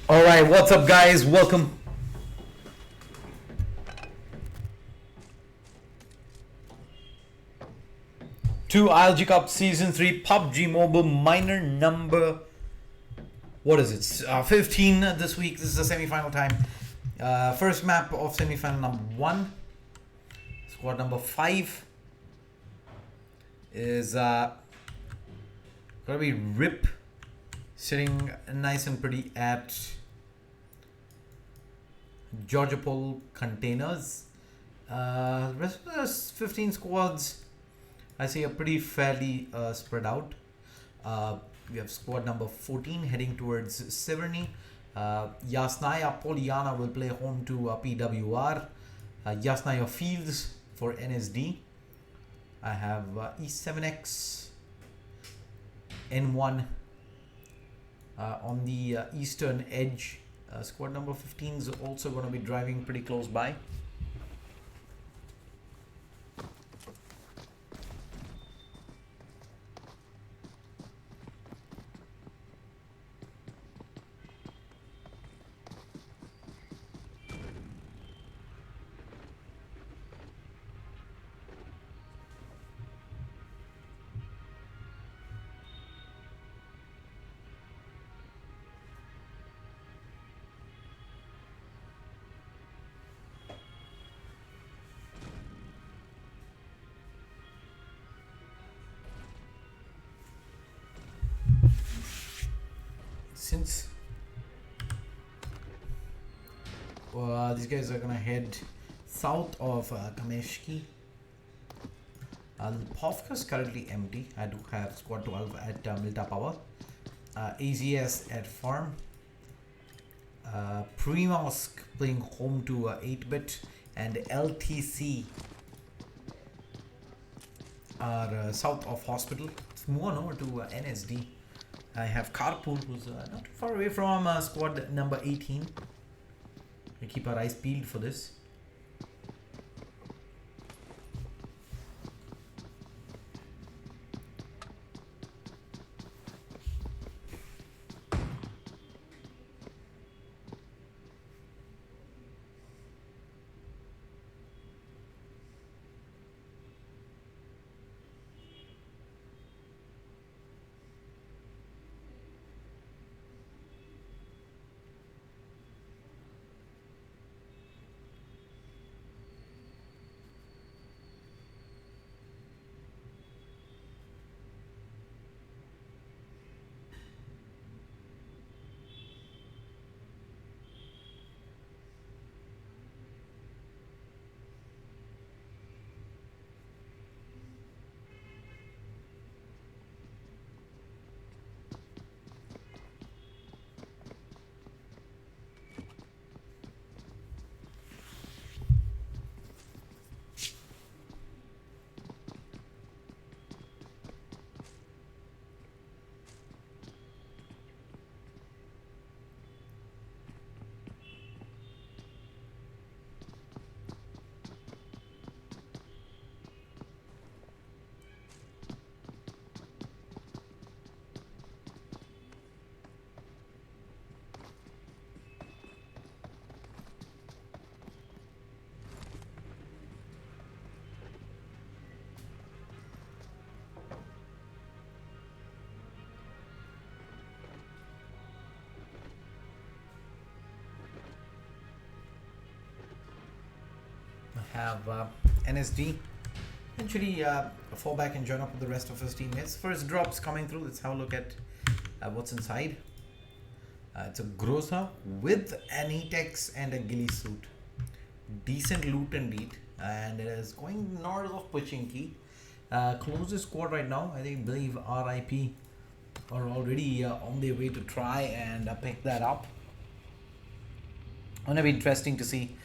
All right, what's up, guys? Welcome to ILG Cup Season 3 PUBG Mobile Minor number. What is it? 15 this week. This is the semi-final time. First map of semi-final number 1. Squad number 5 is gonna be Rip, sitting nice and pretty at Georgia Pole Containers. The rest of the 15 squads I see are pretty fairly spread out. We have squad number 14 heading towards Severny. Yasnaya Poliana will play home to PWR. Yasnaya Fields for NSD. I have E7X N1 on the eastern edge. Squad number 15 is also going to be driving pretty close by. Since these guys are gonna head south of Kameshki. Povka is currently empty. I do have squad 12 at Milta Power, AZS at Farm, Primosk playing home to 8-bit, and LTC are south of Hospital. Let's move on over to NSD. I have Carpool, who's not too far away from squad number 18. We keep our eyes peeled for this. Have NSD eventually fall back and join up with the rest of his teammates. First drops coming through. Let's have a look at what's inside. It's a Groza with an E-Tex and a ghillie suit. Decent loot indeed, and it is going north of Pochinki. Closest squad right now, I believe RIP are already on their way to try and pick that up. Gonna be interesting to see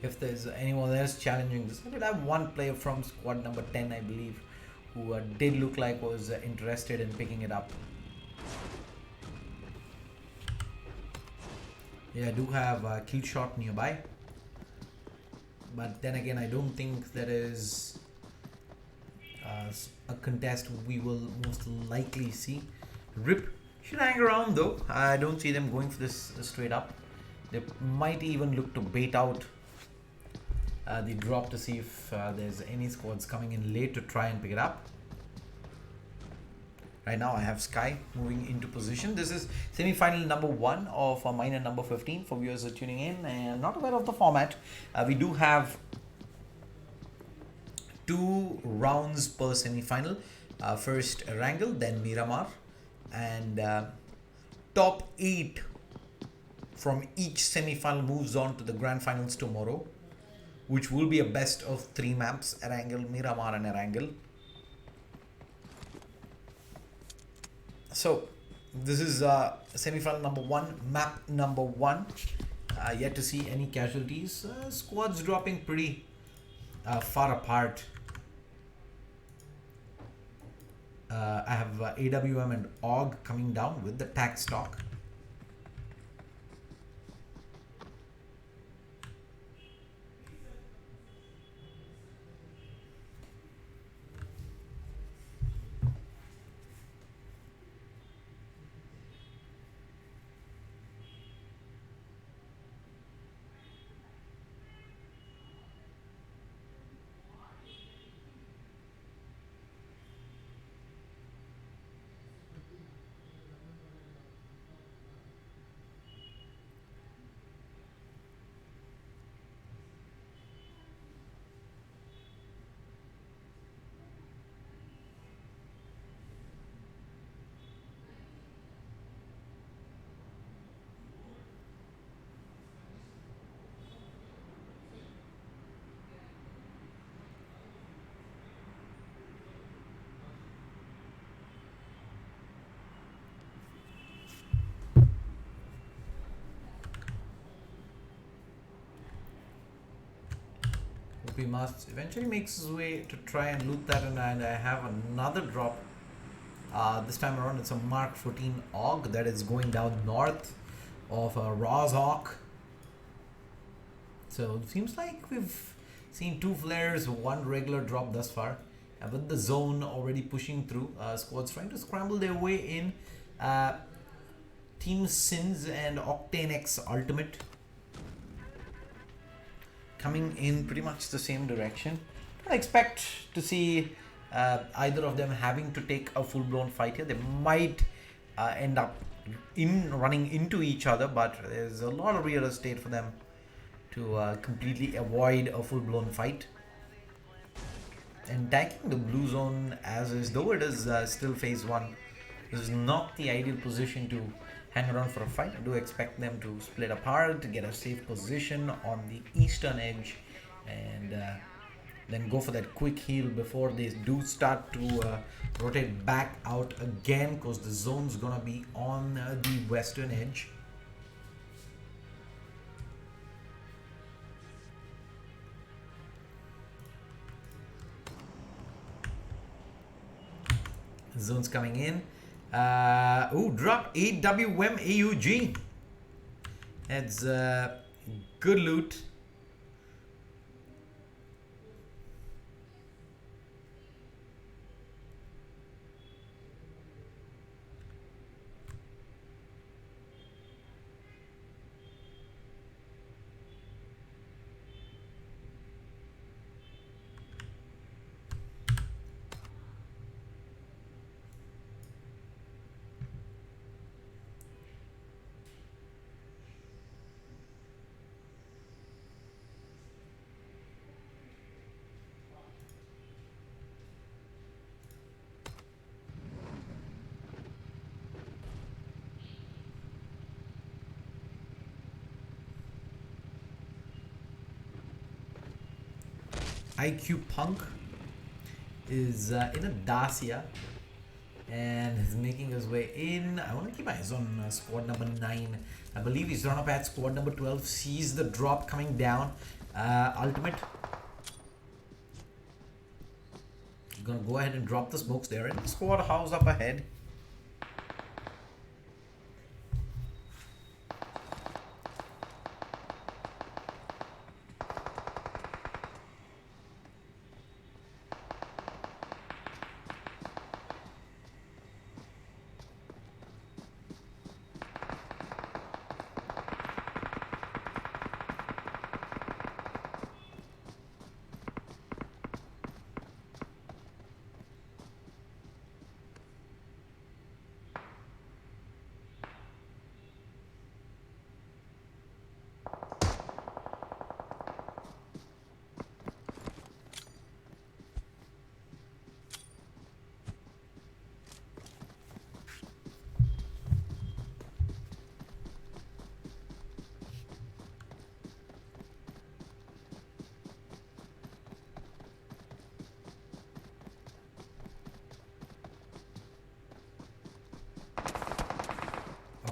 if there's anyone else challenging this. I did have one player from squad number 10, I believe, who did look like was interested in picking it up. Yeah, I do have a kill shot nearby, but then again, I don't think there is a contest we will most likely see. Rip Should hang around though. I don't see them going for this straight up. They might even look to bait out the drop to see if there's any squads coming in late to try and pick it up. Right now I have Sky moving into position. This is semi-final number 1 of minor number 15 for viewers who are tuning in and not aware of the format. We do have 2 rounds per semi-final. First Erangel, then Miramar, and top 8 from each semi-final moves on to the grand finals tomorrow, which will be a best of 3 maps: Erangel, Miramar and Erangel. So this is semi-final number 1, map number 1. Yet to see any casualties. Squads dropping pretty far apart. I have AWM and AUG coming down with the tag stock. We must eventually makes his way to try and loot that, and I have another drop. This time around it's a Mark 14 AUG that is going down north of Rozhawk. So it seems like we've seen 2 flares, 1 regular drop thus far. With the zone already pushing through, squads trying to scramble their way in. Team Sins and Octane X Ultimate coming in pretty much the same direction. I expect to see either of them having to take a full-blown fight here. They might end up running into each other, but there's a lot of real estate for them to completely avoid a full-blown fight. And taking the blue zone as is, though it is still phase 1, this is not the ideal position to hang around for a fight. I do expect them to split apart, to get a safe position on the eastern edge, and then go for that quick heal before they do start to rotate back out again, because the zone's gonna be on the western edge. Zone's coming in. Drop AWM AUG. That's good loot. IQ Punk is in a Dacia and is making his way in. I want to keep eyes on squad number 9. I believe he's run up at squad number 12, sees the drop coming down. Ultimate. He's gonna go ahead and drop the smokes there, and the squad house up ahead.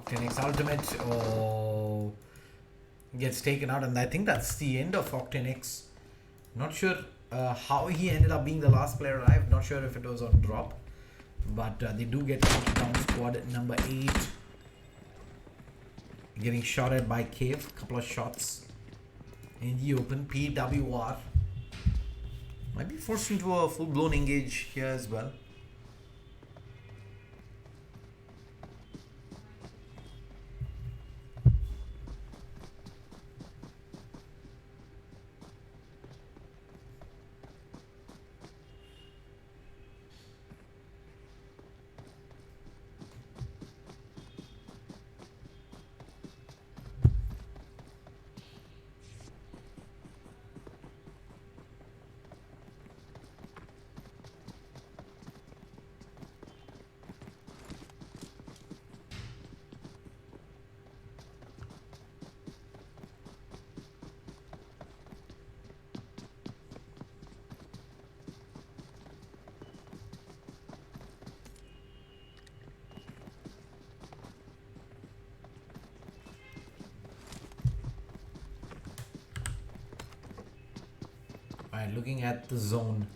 10x Ultimate gets taken out, and I think that's the end of Octanex. Not sure how he ended up being the last player alive. Not sure if it was on drop, but they do get knocked down. Squad number 8 getting shot at by Cave. Couple of shots in the open. PWR might be forced into a full-blown engage here as well. Alright, looking at the zone.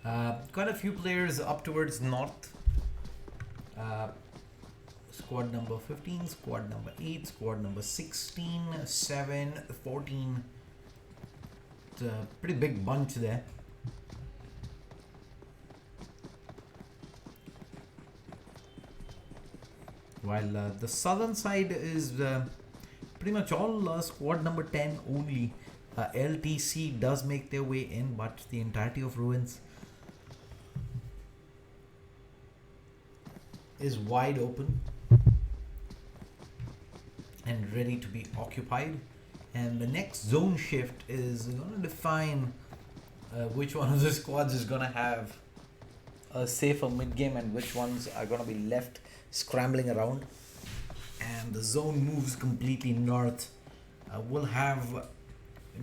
Quite a few players up towards north. Squad number 15, squad number 8, squad number 16, 7, 14. It's a pretty big bunch there. While the southern side is pretty much all squad number 10 only. LTC does make their way in, but the entirety of Ruins is wide open and ready to be occupied. And the next zone shift is going to define which one of the squads is going to have a safer mid game and which ones are going to be left scrambling around. And the zone moves completely north. We'll have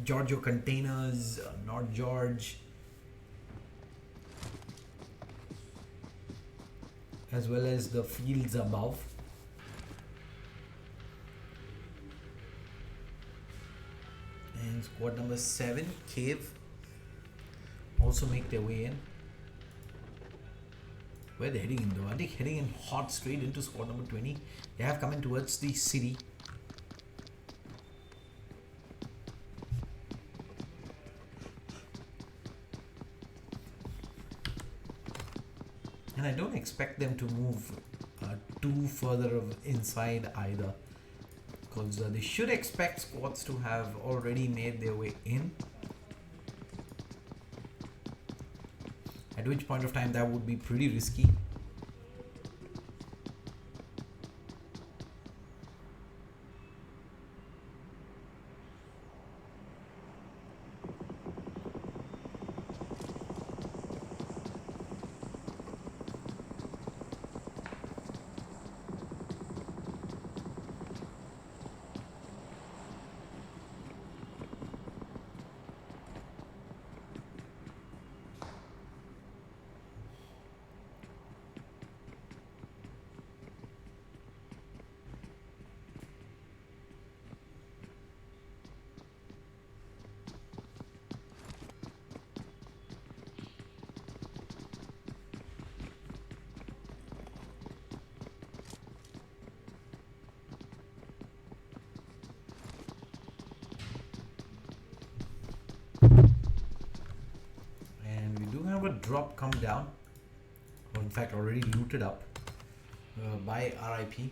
Giorgio Containers, North George, as well as the fields above. And squad number 7, Cave, also make their way in. Where are they heading in though? Are they heading in hot straight into squad number 20? They have come in towards the city. And I don't expect them to move too further inside either, because they should expect squads to have already made their way in, at which point of time that would be pretty risky. Drop come down, or in fact already looted up by RIP.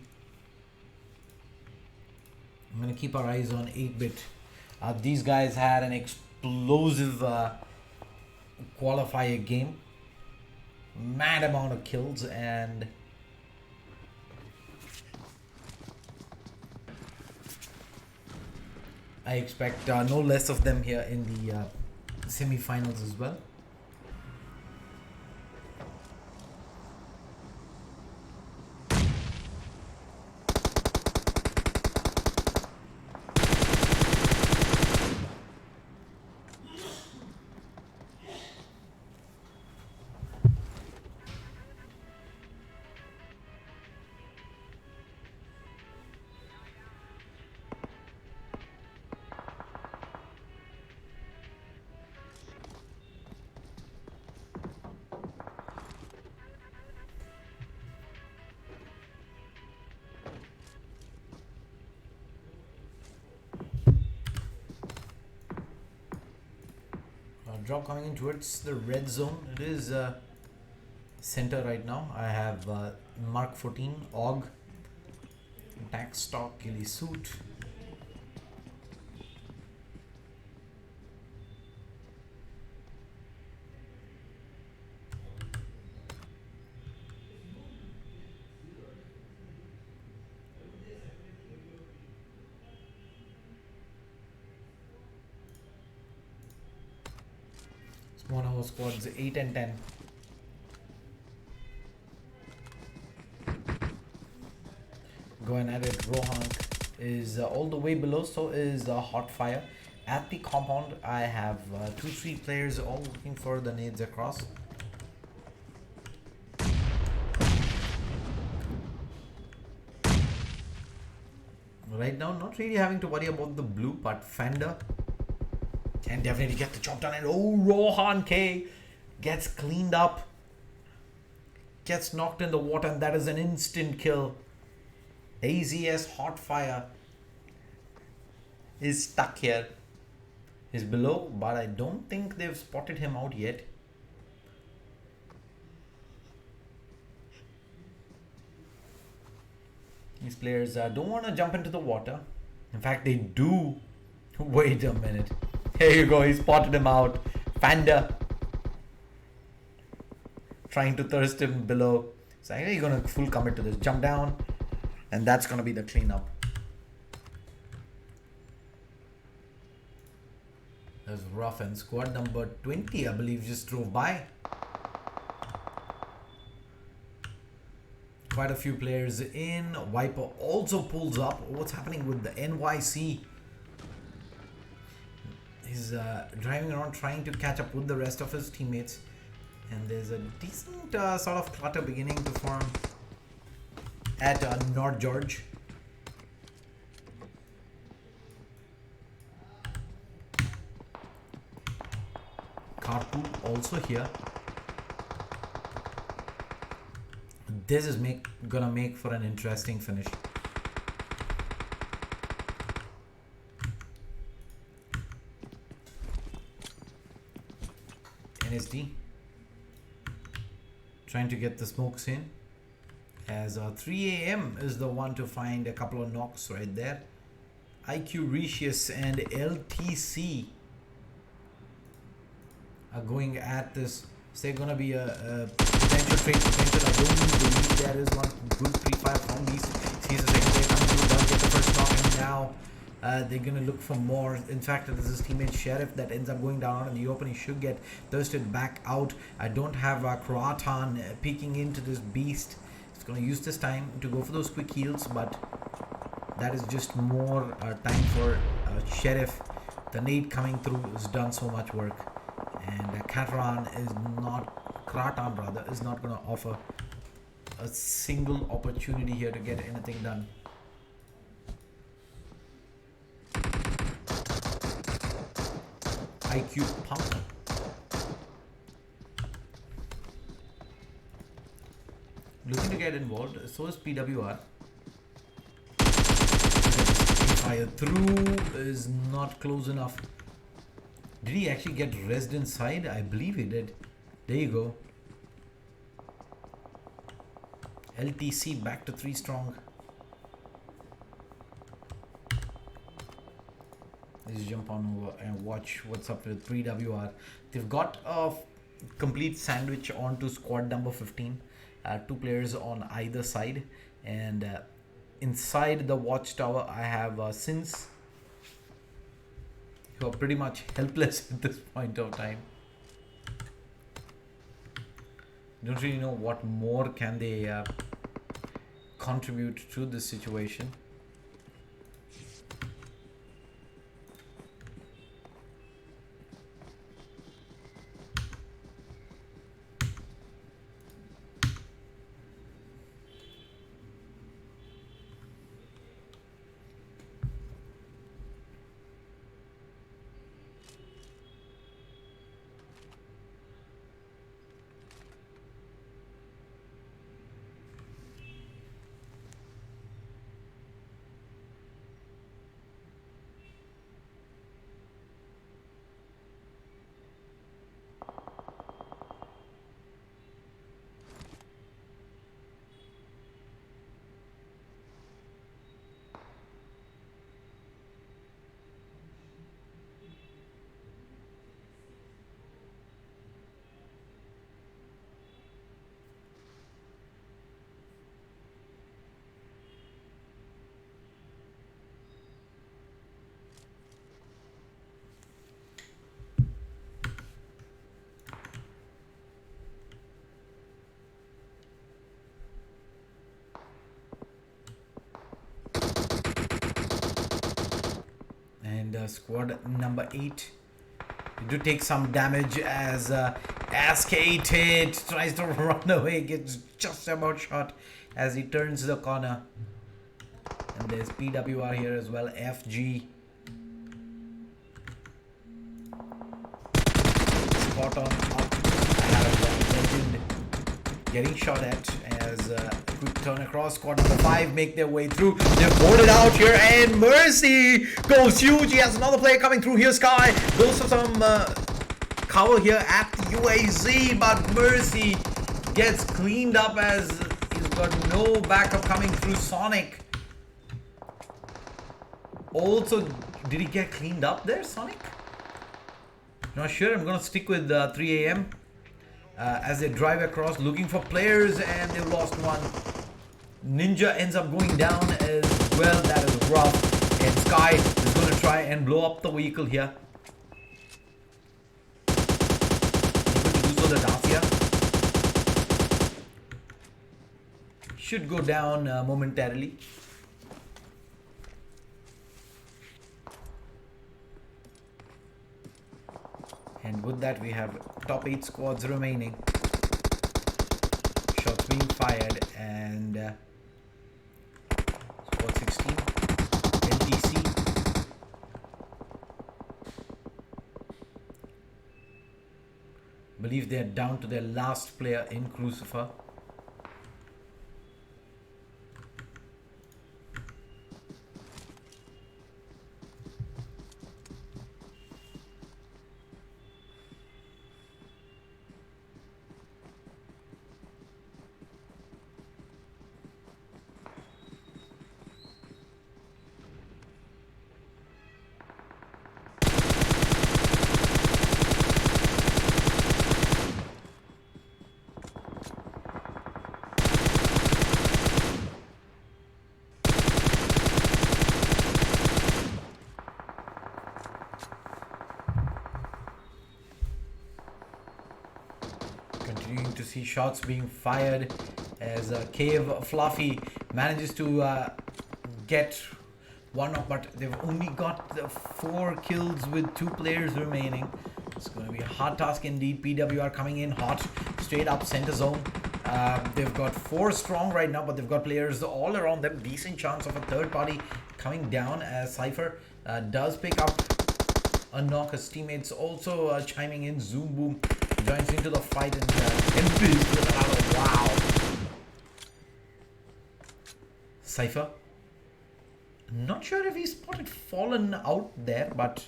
I'm gonna keep our eyes on 8-bit. These guys had an explosive qualifier game, mad amount of kills, and I expect no less of them here in the semi-finals as well. drop coming in towards the red zone. It is center right now. I have Mark 14, AUG, Tack Stock, Ghillie Suit. One of our squads 8 and 10. Going at it. Rohan is all the way below, so is Hot Fire. At the compound, I have 2-3 players all looking for the nades across. Right now, not really having to worry about the blue, but Fender can definitely get the job done. And oh, Rohan K gets cleaned up, gets knocked in the water, and that is an instant kill. AZS Hot Fire is stuck here. He's below, but I don't think they've spotted him out yet. These players don't want to jump into the water. In fact, they do. Wait a minute. Here you go, he spotted him out. Fanda trying to thirst him below. So I think he's gonna full commit to this. Jump down, and that's gonna be the cleanup. That's rough, and squad number 20, I believe, just drove by. Quite a few players in. Viper also pulls up. What's happening with the NYC? He's driving around trying to catch up with the rest of his teammates, and there's a decent sort of clutter beginning to form at North George. Karpu also here. This is gonna make for an interesting finish. NSD trying to get the smokes in, as 3 a.m. is the one to find a couple of knocks right there. IQ Recius and LTC are going at this. Is there gonna be a potential trade potential? I don't believe there is one. Good pre-fire from these. Sees the second player coming through, does get the first knock, and now they're gonna look for more. In fact, this is teammate Sheriff that ends up going down in the open. He should get thirsted back out. I don't have Kroatan peeking into this beast. It's gonna use this time to go for those quick heals, but that is just more time for Sheriff. The nade coming through has done so much work, and Kratan is not gonna offer a single opportunity here to get anything done. IQ Pump looking to get involved, so is PWR. Fire through is not close enough. Did he actually get rezzed inside? I believe he did. There you go. LTC back to 3 strong. Let's jump on over and watch what's up with PWR. They've got a complete sandwich onto squad number 15. 2 players on either side, and inside the watchtower I have Sins, who are pretty much helpless at this point of time. Don't really know what more can they contribute to this situation. squad number 8. They do take some damage as Ascated tries to run away, gets just about shot as he turns the corner. And there's PWR here as well, FG. Spot on up. I have Legend getting shot at as a quick turn across. Squad number 5 make their way through. They're boarded out here and Mercy goes huge. He has another player coming through here. Sky goes for some cover here at UAZ, but Mercy gets cleaned up as he's got no backup coming through. Sonic also, did he get cleaned up there, Sonic? Not sure. I'm gonna stick with 3 AM as they drive across looking for players, and they've lost one. Ninja ends up going down as well. That is rough. And Sky is gonna try and blow up the vehicle here. Able to do so, the Dacia should go down momentarily. And with that, we have top 8 squads remaining. Shots being fired, and squad 16, LTC. Believe they're down to their last player in Crucifer. Continuing to see shots being fired as Cave Fluffy manages to get one up, but they've only got 4 kills with 2 players remaining. It's going to be a hard task indeed. PWR coming in hot, straight up center zone. They've got 4 strong right now, but they've got players all around them. Decent chance of a third party coming down as Cypher does pick up a knock. His teammates also chiming in. Zoom Boom joins into the fight, and Tempest with another wow. Cypher, not sure if he spotted Fallen out there, but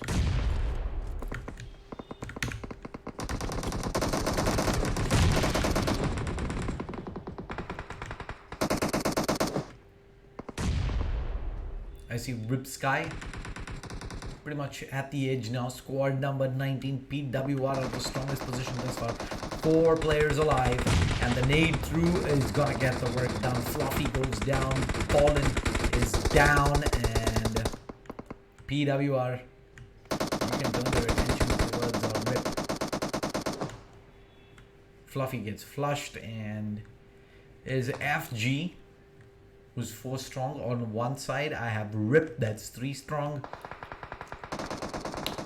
I see Rip Sky pretty much at the edge now. Squad number 19, PWR at the strongest position thus far. 4 players alive, and the nade through is gonna get the work done. Fluffy goes down, Fallen is down, and PWR can turn their attention towards Rip. Fluffy gets flushed, and is FG, who's 4 strong on one side. I have Rip, that's 3 strong.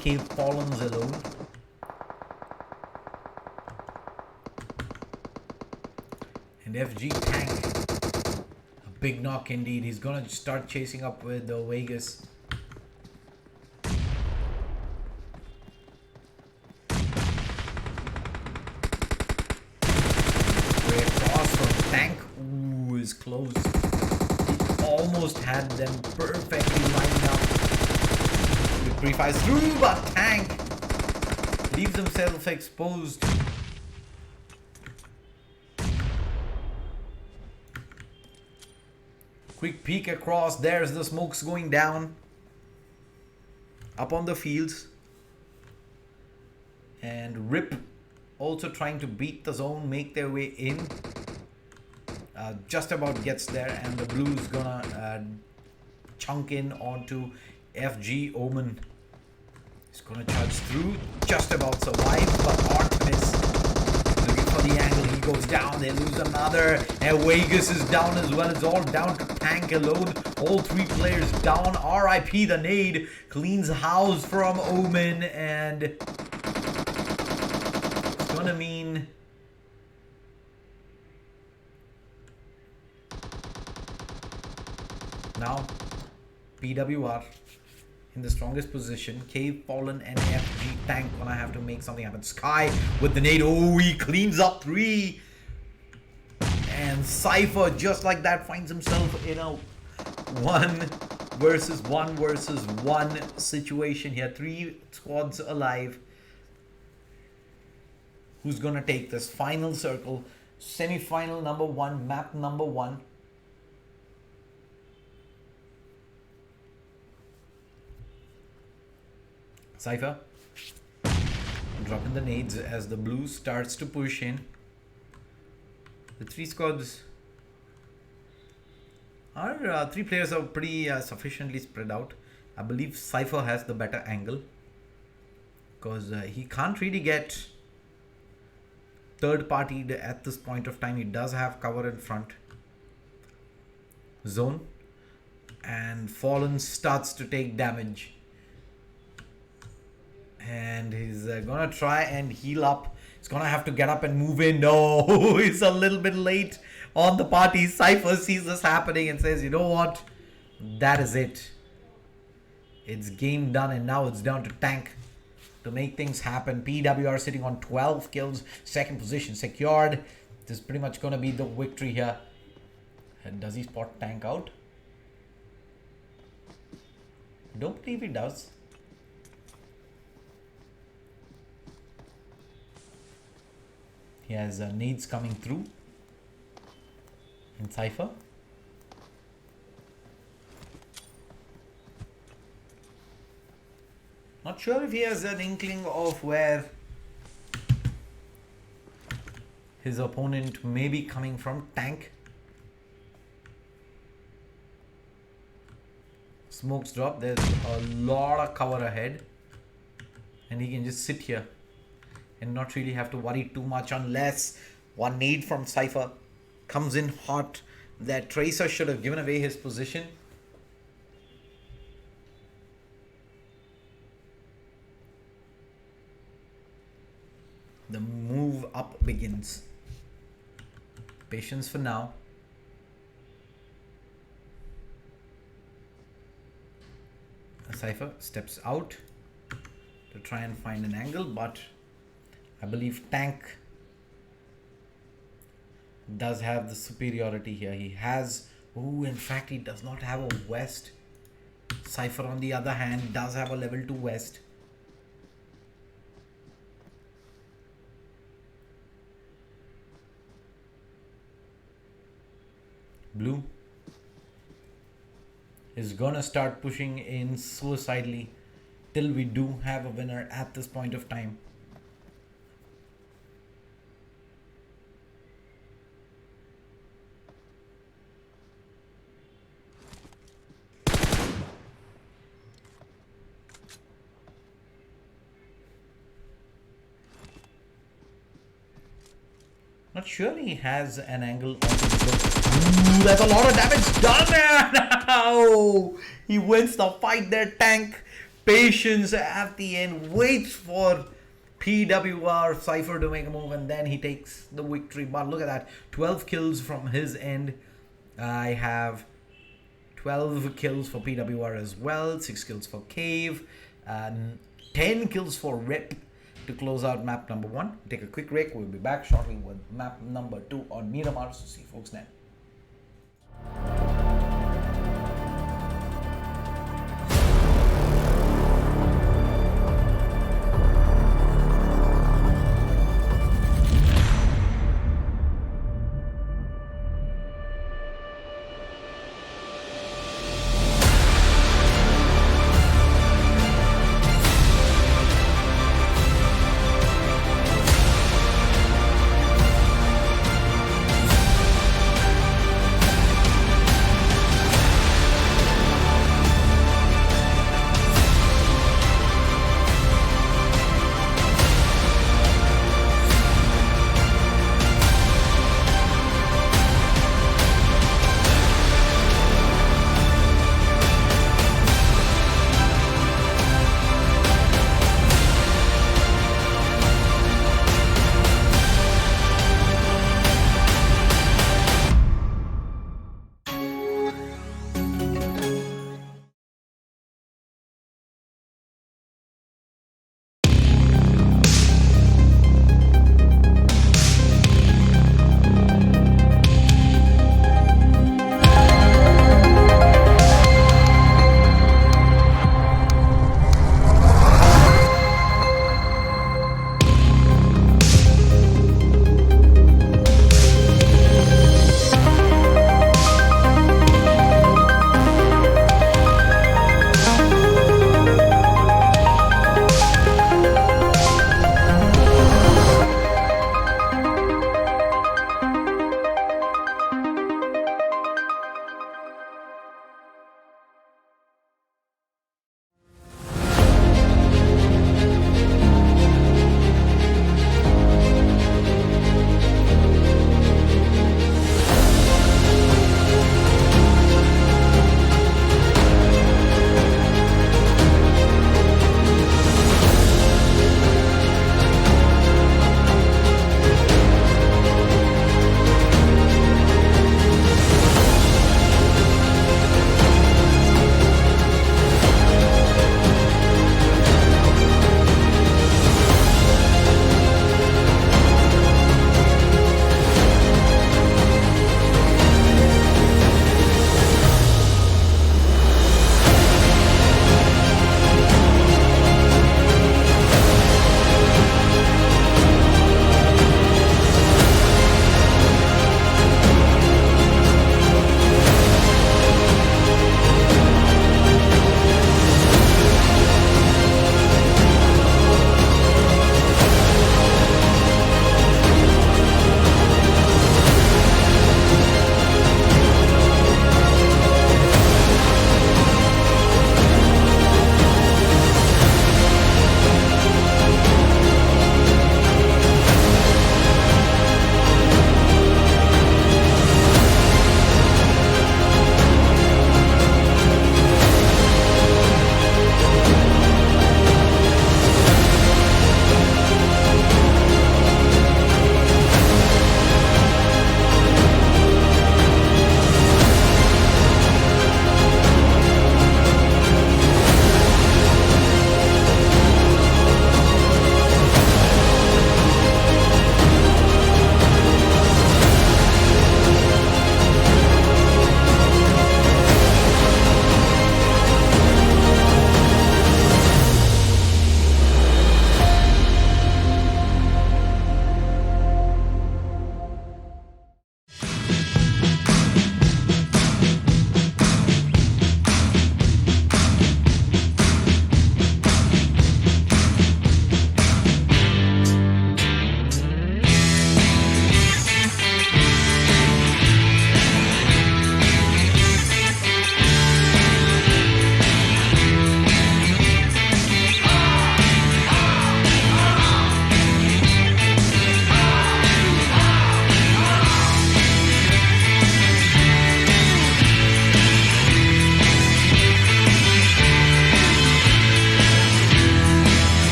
Cave Fallen's alone. And FG tank. A big knock indeed. He's gonna start chasing up with the Vegas. Way across from tank. Ooh, is close. He almost had them perfectly lined up. Pre-fires through, but tank leaves himself exposed. Quick peek across. There's the smokes going down up on the fields, and Rip also trying to beat the zone, make their way in. Just about gets there, and the blue's gonna chunk in onto FG. Omen is gonna charge through, just about survive, but Artemis looking for the angle He goes down. They lose another. And Vegas is down as well. It's all down to Tank alone. All 3 players down. RIP the nade. Cleans house from Omen. And it's gonna mean... now PWR in the strongest position. Cave, Fallen, and FG Tank gonna have to make something happen. Sky with the nade. Oh, he cleans up 3. And Cypher, just like that, finds himself in a 1 versus 1 situation here. 3 squads alive. Who's gonna take this final circle? Semi-final number 1, map number 1. Cypher dropping the nades as the blue starts to push in. The 3 squads are 3 players are pretty sufficiently spread out. I believe Cypher has the better angle because he can't really get third partied at this point of time. He does have cover in front. Zone, and Fallen starts to take damage. And he's gonna try and heal up. He's gonna have to get up and move in. No, he's a little bit late on the party. Cypher sees this happening and says, you know what? That is it. It's game done, and now it's down to Tank to make things happen. PWR sitting on 12 kills. Second position secured. This is pretty much gonna be the victory here. And does he spot Tank out? I don't believe he does. He has nades coming through in Cypher. Not sure if he has an inkling of where his opponent may be coming from. Tank. Smokes drop. There's a lot of cover ahead. And he can just sit here and not really have to worry too much unless one nade from Cypher comes in hot. That Tracer should have given away his position. The move up begins. Patience for now. Cypher steps out to try and find an angle, but I believe Tank does have the superiority here. He has, in fact, he does not have a west. Cypher, on the other hand, does have a level 2 west. Blue is gonna start pushing in suicidally till we do have a winner at this point of time. Not sure he has an angle on the Ooh, that's a lot of damage done there. No! He wins the fight there. Tank, patience at the end, waits for PWR Cypher to make a move, and then he takes the victory. But look at that, 12 kills from his end. I have 12 kills for PWR as well, 6 kills for Cave, 10 kills for Rip. To close out map number 1. Take a quick break. We'll be back shortly with map number 2 on Miramar. So see you folks then.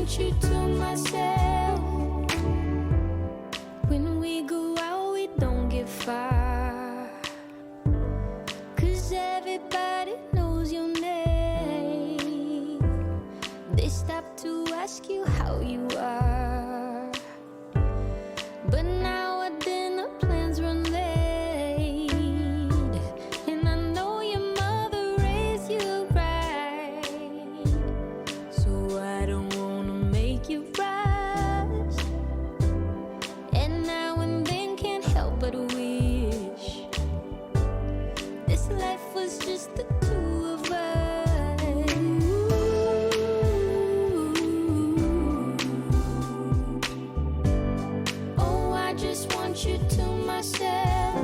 want you to myself. When we go out, we don't get far, 'cause everybody knows your name. They stop to ask you how you are, but now our dinner plans run late, and I know your mother raised you right, so I don't wanna make you rush, and now and then can't help but wish this life was just the two of us. Oh, I just want you to myself.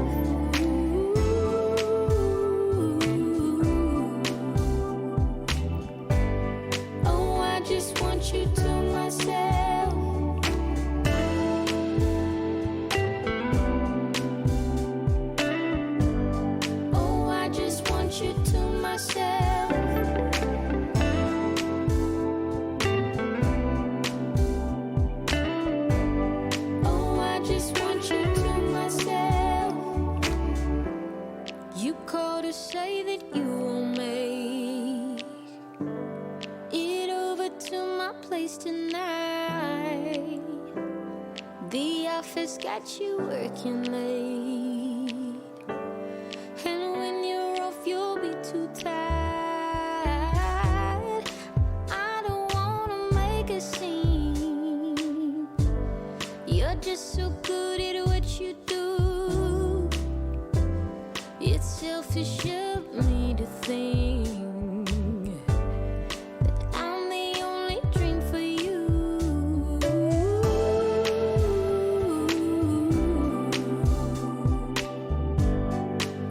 Oh, I just want you to myself. Oh, I just want you to myself. Oh, I just want you to myself. You called to say that you will make it over to my place tonight. The office got you working late, and when you're off, you'll be too tired. I don't wanna make a scene. You're just so good at what you do. It's selfish of me to think that I'm the only dream for you.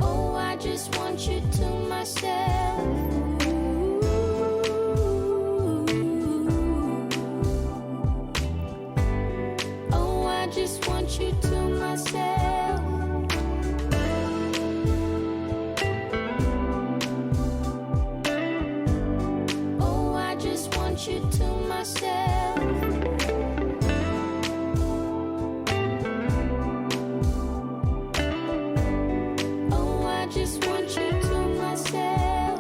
Oh, I just want you to myself. Oh, I just want you to myself. Oh, I just want you to myself. Oh, I just want you to myself.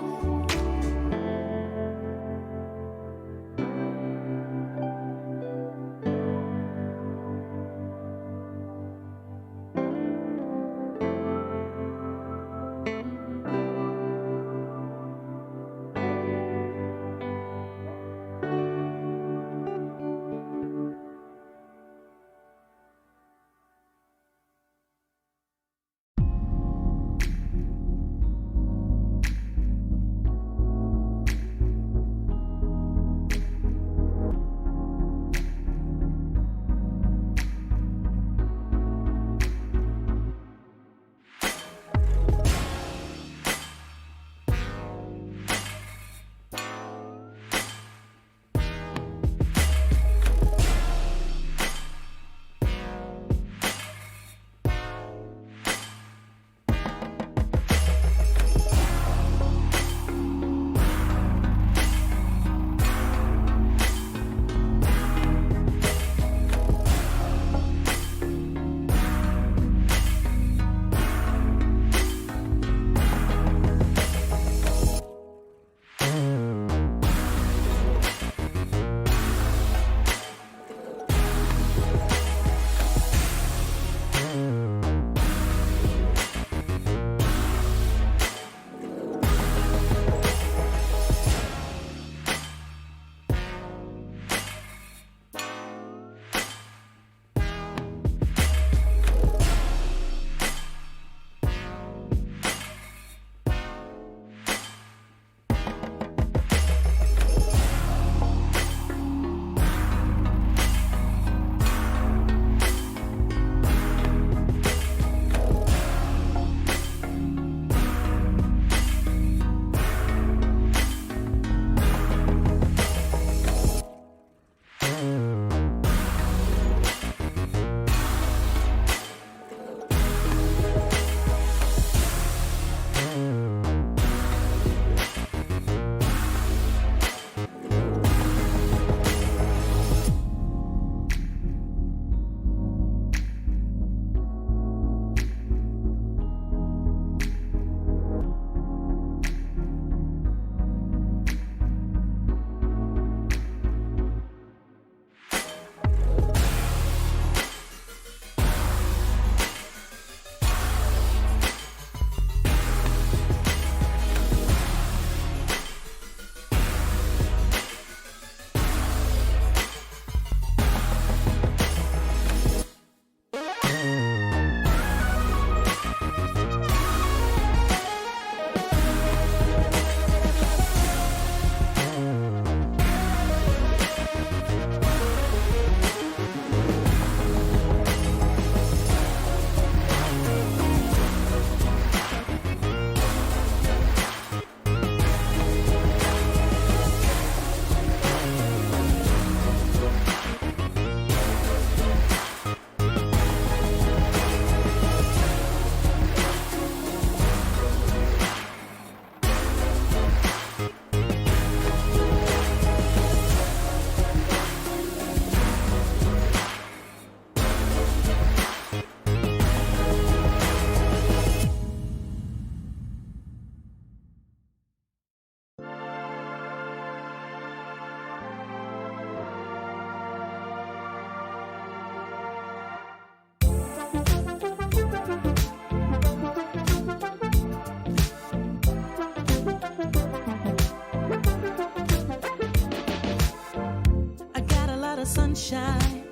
of sunshine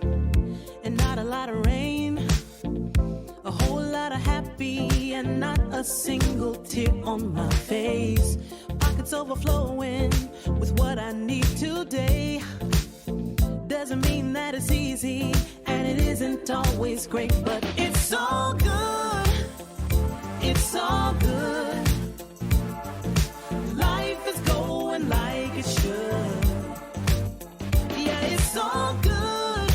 and not a lot of rain. A whole lot of happy and not a single tear on my face. Pockets overflowing with what I need today. Doesn't mean that it's easy, and it isn't always great, but it's all good. It's all good. Life is going like it should. Yeah, it's all good.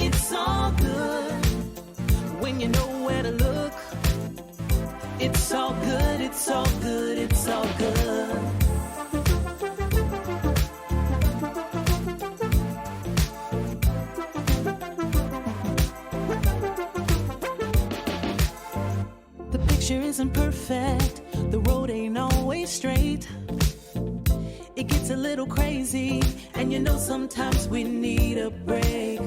It's all good. When you know where to look, it's all good. It's all good. It's all good. The picture isn't perfect, the road ain't always straight. It gets a little crazy, and you know sometimes we need a break.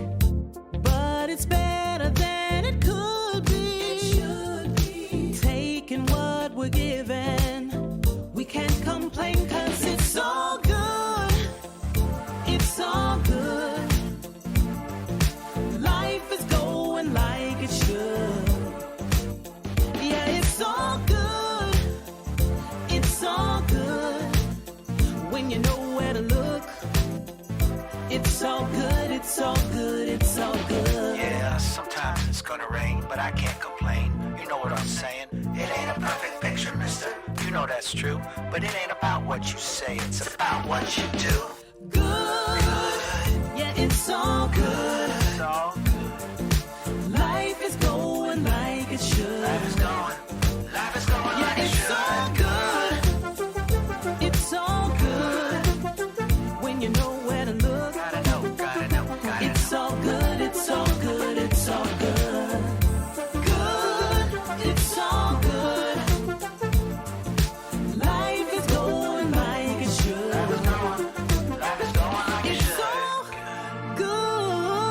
But it's better than it could be. It should be. Taking what we're given, we can't complain, 'cause it's all good. It's all good. Life is going like it should. Yeah, it's all good. It's all good. When you know where to look, it's all good. It's all good. It's all good. Yeah, sometimes it's gonna rain, but I can't complain. You know what I'm saying? It ain't a perfect picture, mister. You know that's true. But it ain't about what you say, it's about what you do. Good. Yeah, it's all good. It's all good. Life is going like it should. Life is going Yeah, like it it's should. all good. It's all good. When you know where to look, Gotta know, gotta know, gotta it's know. all good. It's all good. It's all good. Good. It's all good. Life is going like it should. Life is going like it It's should. all good.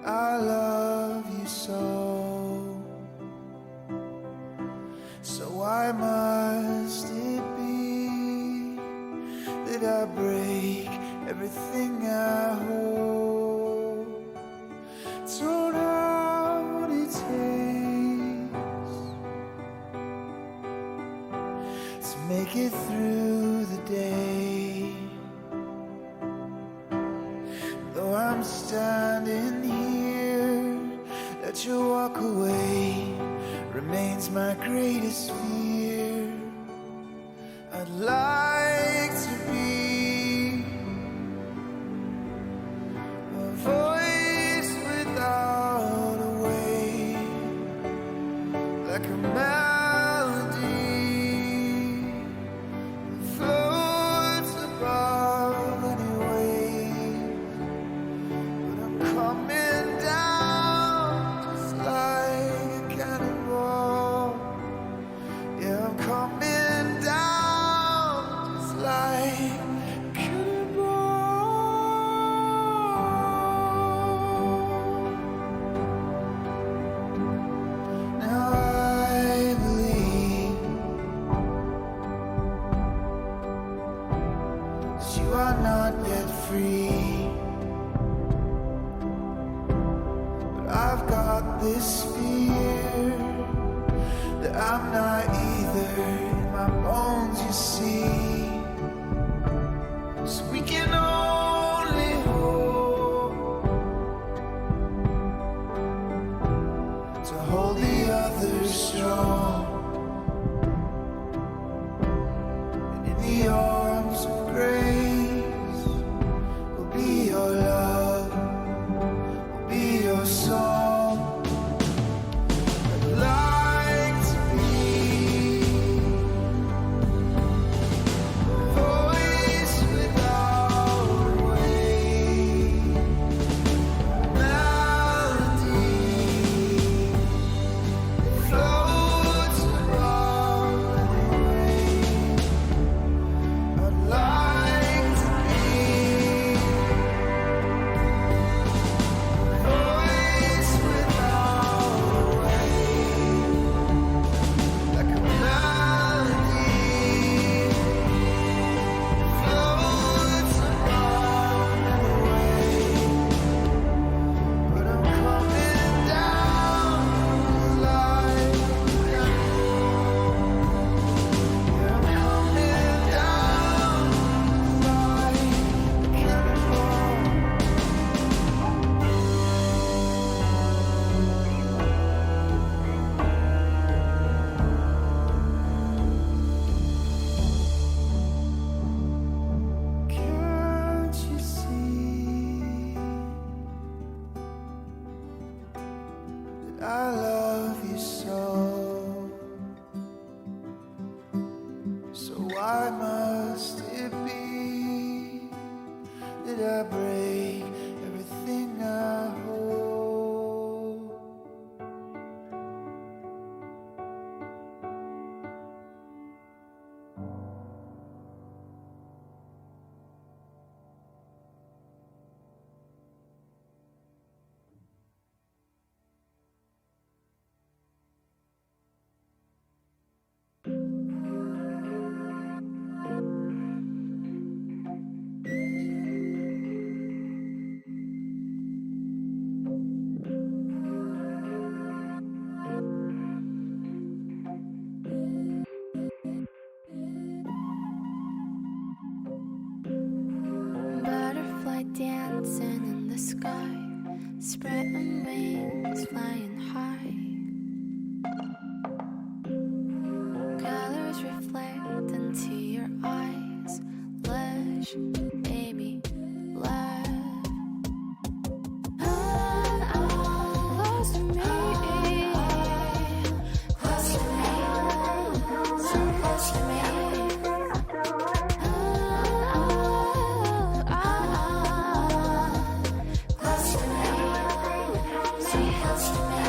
I love you so. So why must it be that I break everything I hold? Don't know what it takes to make it through the day. Though I'm standing here, let you walk away remains my greatest fear. I'd like to be a voice without a way, like a melody that floats above any wave. But I'm coming down just like a cannonball. Yeah, I'm coming down just like a cannonball. Now I believe that you are not yet free, but I've got this fear that I'm not either. In my bones, you see. So we can only hope to hold the others strong, and in the arms of grace will be your love, will be your song. I'd like to be a voice without a way, melody that floats above any wave. I'd like to be a voice without a way, like a melody that floats above any wave. But I'm coming down like a cannonball. Yeah, I'm coming down like a cannonball. Can't you see that I love you so? So why must it be that I break everything I hold? Butterfly dancing in the sky, spreading wings, flying high. Colors reflect into your eyes. Lush, baby, love. Close to me, close to me, so close to me. Close to me, so close to me.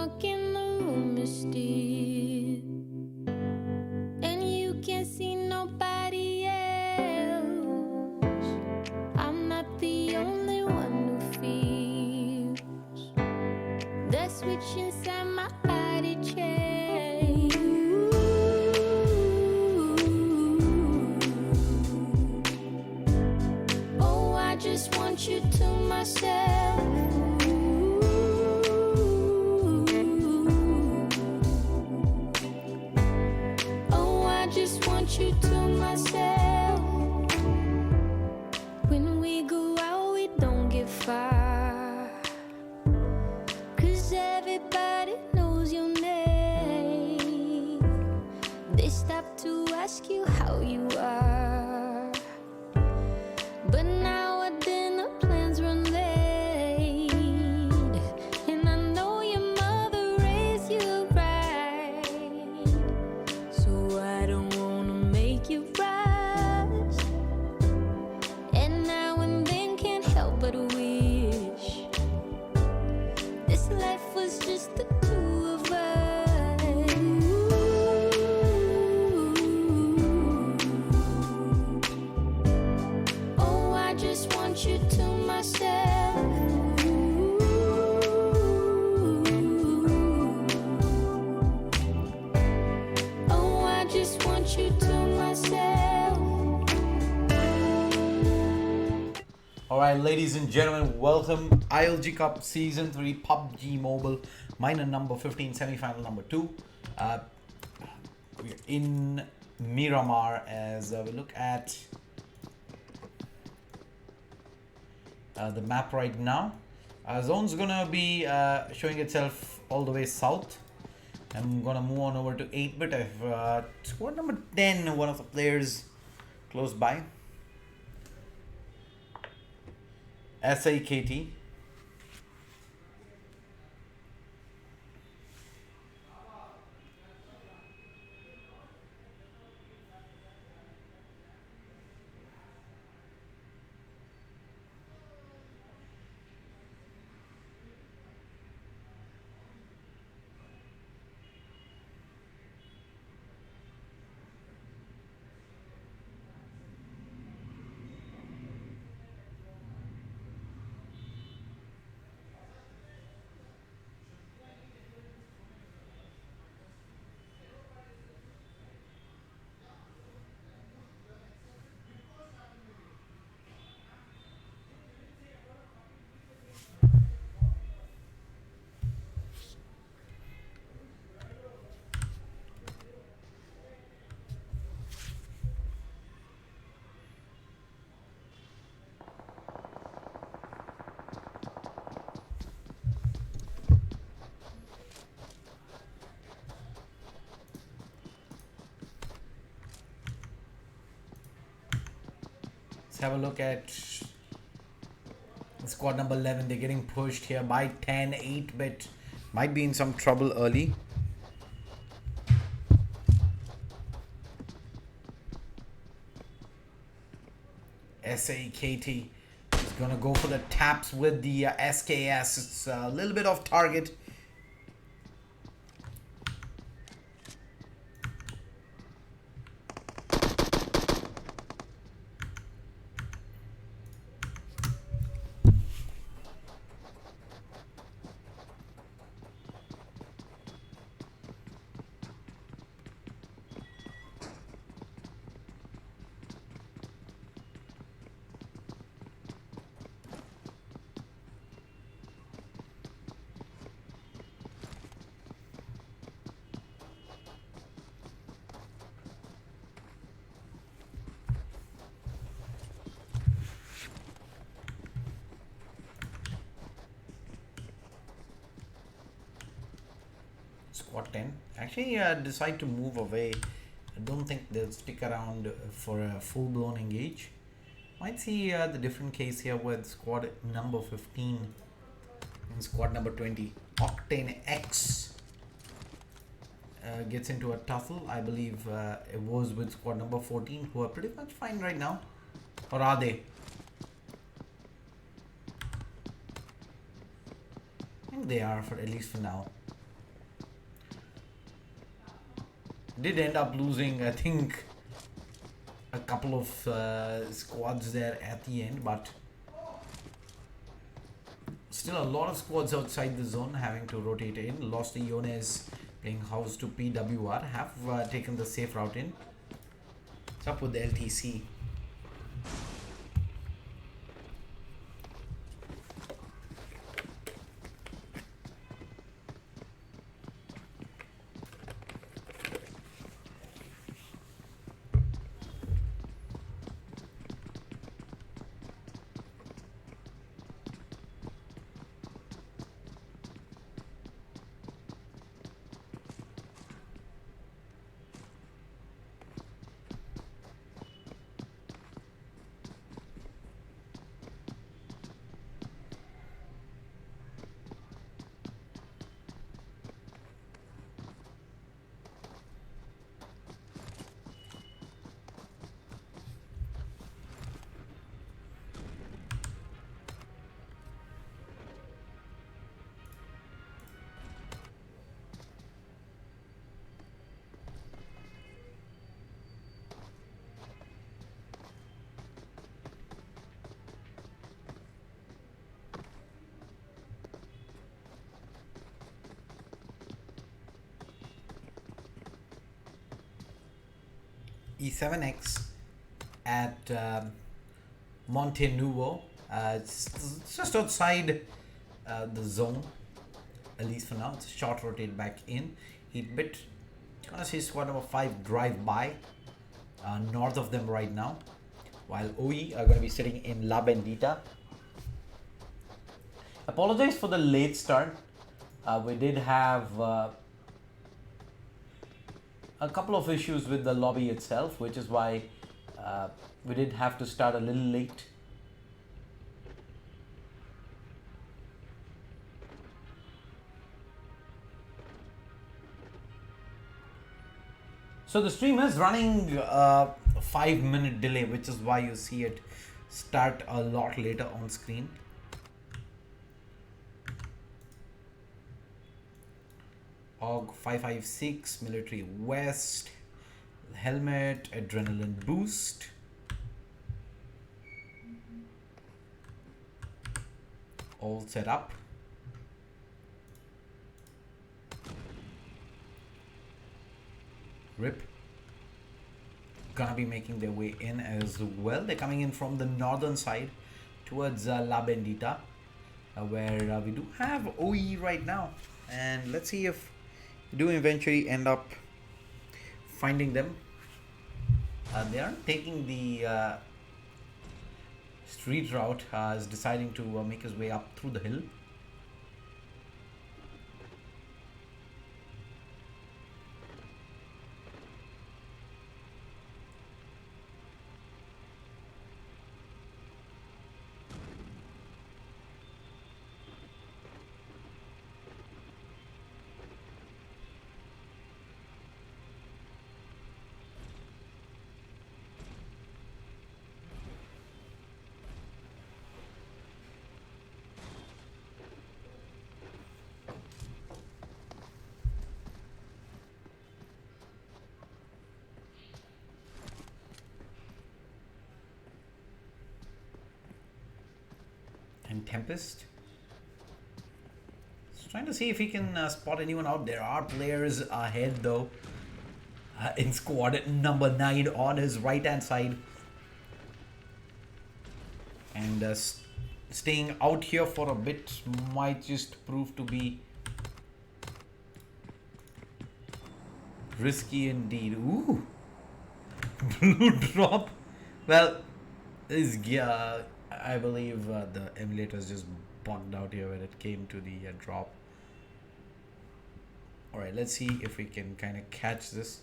dark and the room is still, and you can't see nobody else. I'm not the only one who feels the switch inside my body change. Oh, I just want you to myself. Oh, I just want you to myself. When we go out, we don't get far, 'cause everybody knows your name. They stop to ask you how you are, but now our dinner plans run late, and I know your mother raised you right, so I don't wanna make you rush, and now and then can't help but wish this life was just the two of us. Oh, I just want you to myself. Oh, I just want you to myself. Alright, ladies and gentlemen, welcome ILG Cup Season 3 PUBG Mobile, minor number 15, semi-final number 2. We're in Miramar as we look at the map right now. Zone's gonna be showing itself all the way south. I'm gonna move on over to 8-bit. I've squad number 10, one of the players close by. SAKT. Let's have a look at squad number 11. They're getting pushed here by 10. 8-bit might be in some trouble early. SAKT is gonna go for the taps with the SKS. It's a little bit off target. Squad 10 actually decide to move away. I don't think they'll stick around for a full-blown engage. Might see the different case here with squad number 15 and squad number 20. Octane X gets into a tussle. I believe it was with squad number 14, who are pretty much fine right now. Or are they? I think they are, for at least for now. Did end up losing, I think, a couple of squads there at the end, but still a lot of squads outside the zone having to rotate in. Lost the Iones playing house to PWR, have taken the safe route in. What's up with the LTC? E7X at Monte Nuovo. It's just outside the zone, at least for now. It's a short rotate back in. Heat bit. Gonna see squad number 5 drive by north of them right now, while OE are going to be sitting in La Bendita. Apologize for the late start. We did have a couple of issues with the lobby itself, which is why we did have to start a little late. So the stream is running a 5-minute delay, which is why you see it start a lot later on screen. AUG 556, Military West, helmet, adrenaline boost. All set up. RIP. Gonna be making their way in as well. They're coming in from the northern side towards La Bendita, where we do have OE right now. And let's see if we do eventually end up finding them. They aren't taking the street route, is deciding to make his way up through the hill. Tempest. Just trying to see if he can spot anyone out. There are players ahead though, in squad number 9 on his right hand side, and staying out here for a bit might just prove to be risky indeed. Ooh, blue drop. Well, this I believe the emulator's just bugged out here when it came to the drop. Alright, let's see if we can kind of catch this.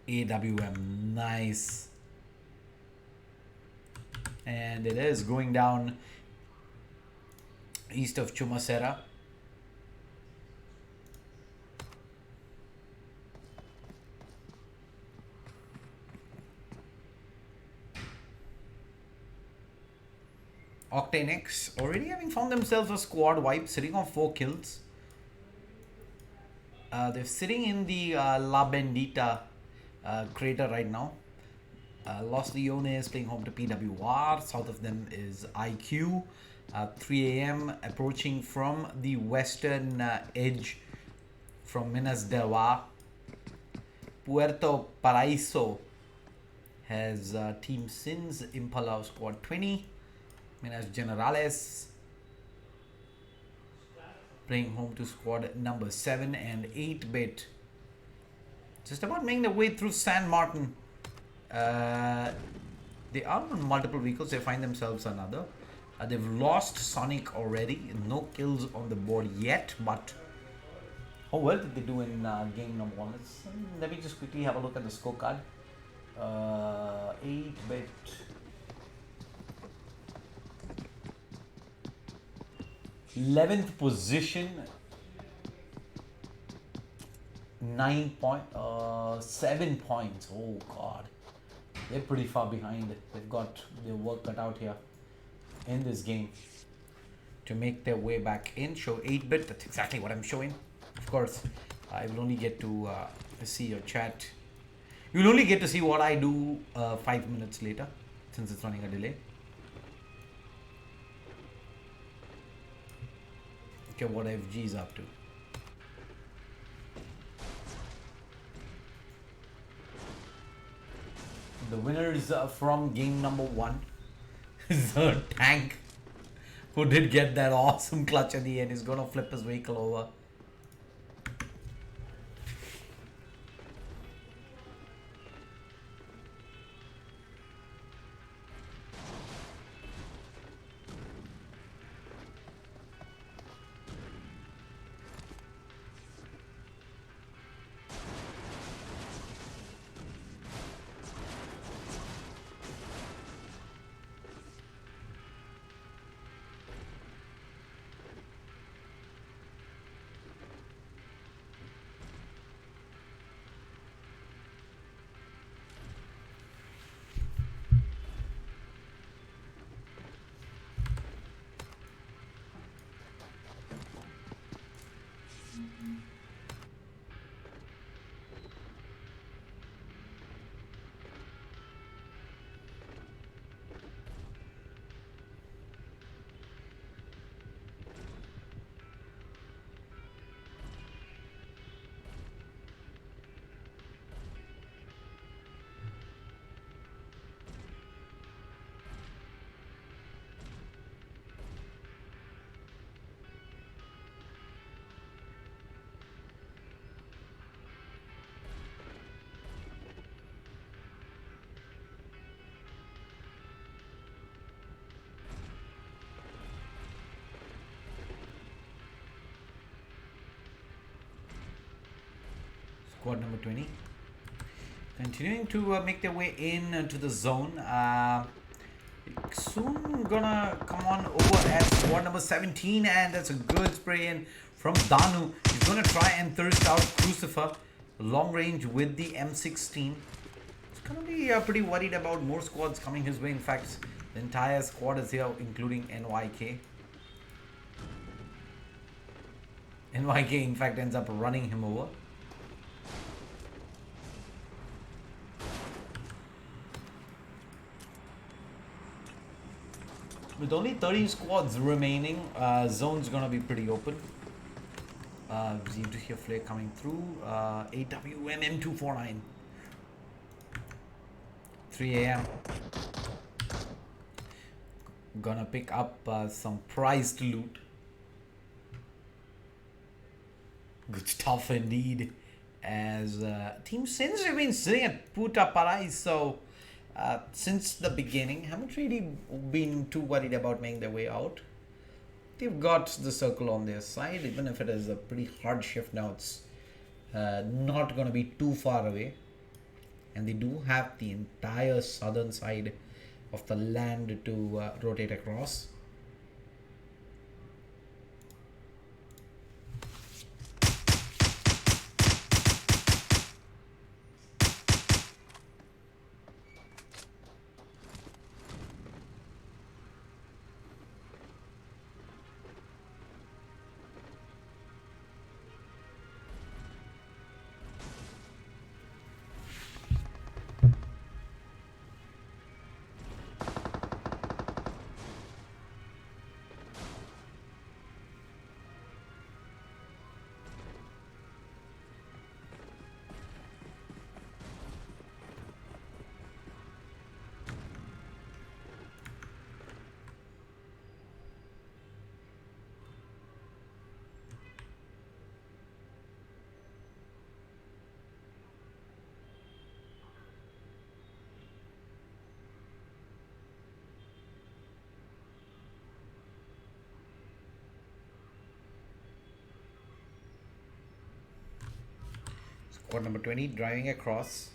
AWM, nice. And it is going down east of Chumacera. Octane X already having found themselves a squad wipe, sitting on 4 kills. They're sitting in the La Bendita crater right now. Los Leones playing home to PWR. South of them is IQ. 3 a.m. approaching from the western edge from Minas del Valle. Puerto Paraíso has Team Sins, Impala squad 20. Minas Generales playing home to squad number 7 and 8-bit. Just about making their way through San Martin. They are on multiple vehicles. They find themselves another. They've lost Sonic already. No kills on the board yet, but how well did they do in game number 1? Let me just quickly have a look at the scorecard. 8-bit. 11th position. 7 points. Oh god, they're pretty far behind. They've got their work cut out here in this game to make their way back in. Show 8-bit. That's exactly what I'm showing. Of course, I will only get to see your chat. You will only get to see what I do 5 minutes later, since it's running a delay. Okay, what FG is up to. The winners from game number 1 is the Tank, who did get that awesome clutch at the end. He's gonna flip his vehicle over. Squad number 20 continuing to make their way in to the zone. Soon gonna come on over at squad number 17, and that's a good spray in from Danu. He's gonna try and thirst out Crucifer long range with the M16. He's gonna be pretty worried about more squads coming his way. In fact, the entire squad is here, including NYK. NYK in fact ends up running him over. With only 30 squads remaining, zone's gonna be pretty open. You do hear flare coming through. AWM M249. 3 a.m. Gonna pick up some prized loot. Good stuff indeed. As Team Sins have been sitting at Puta Paraiso since the beginning. Haven't really been too worried about making their way out. They've got the circle on their side, even if it is a pretty hard shift now. It's not going to be too far away, and they do have the entire southern side of the land to rotate across. Squad number 20 driving across.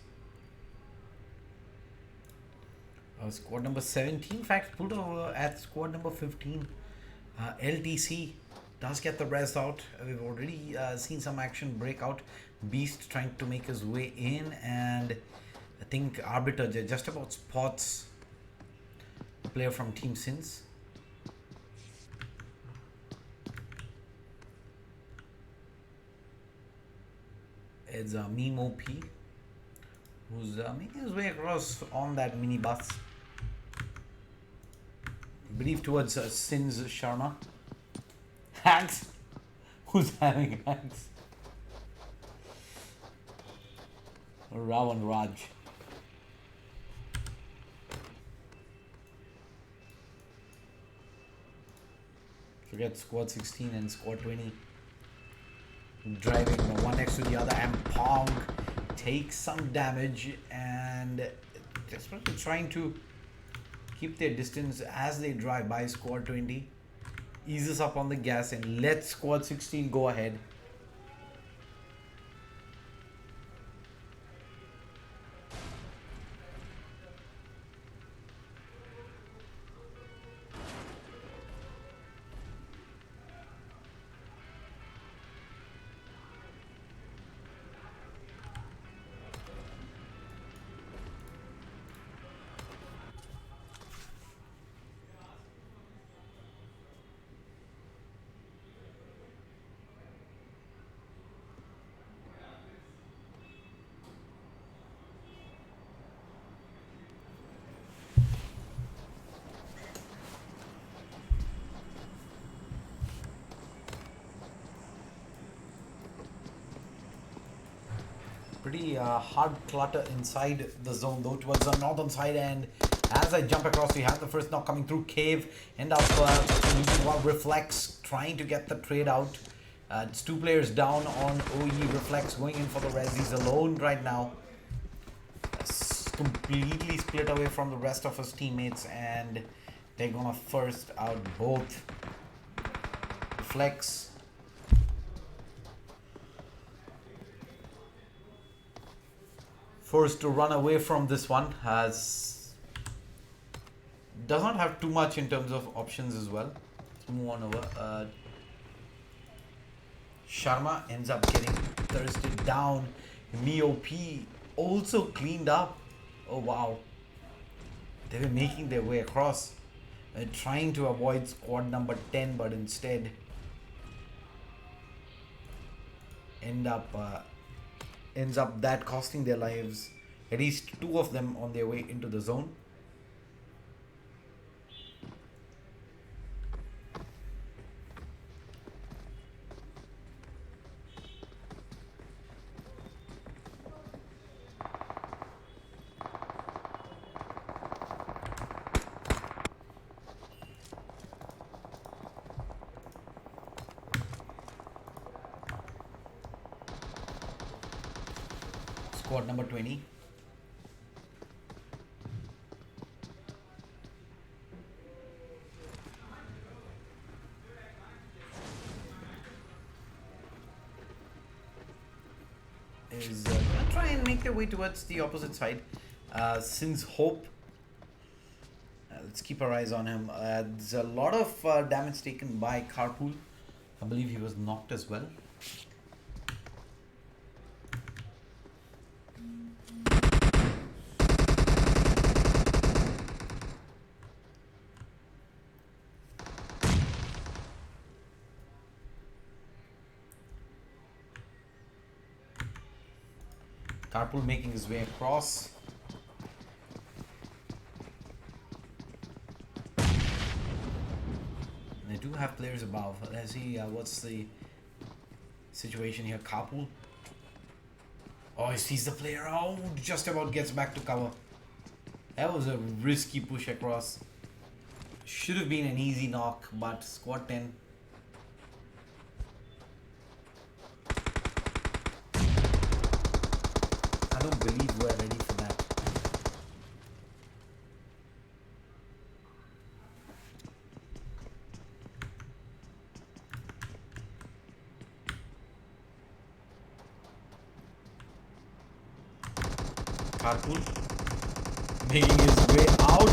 Squad number 17, in fact, pulled over at squad number 15. LTC does get the res out. We've already seen some action break out. Beast trying to make his way in, and I think Arbiter just about spots a player from Team Sins. It's Meme OP who's making his way across on that minibus. I believe towards Sins Sharma. Hanks? Who's having Hanks? Ravan Raj. Forget squad 16 and squad 20. Driving one next to the other, and Pong takes some damage, and desperately trying to keep their distance as they drive by. Squad 20 eases up on the gas and lets squad 16 go ahead. Pretty hard clutter inside the zone though, towards the northern side, and as I jump across, we have the first knock coming through. Cave end up using one Reflex, trying to get the trade out. It's two players down on OE. Reflex going in for the res. He's alone right now. Completely split away from the rest of his teammates, and they're gonna first out both. Reflex forced to run away from this one, does not have too much in terms of options as well. Let's move on over. Sharma ends up getting thirsted down. Miop also cleaned up. Oh wow, they were making their way across, trying to avoid squad number 10, but instead ends up that costing their lives. At least two of them on their way into the zone. Squad number 20. Is gonna try and make their way towards the opposite side. Since Hope, let's keep our eyes on him. There's a lot of damage taken by Carpool. I believe he was knocked as well. Carpool making his way across. They do have players above. Let's see what's the situation here. Carpool. Oh, he sees the player. Oh, just about gets back to cover. That was a risky push across. Should have been an easy knock, but squad 10. I don't believe we're ready for that. Carpool making his way out.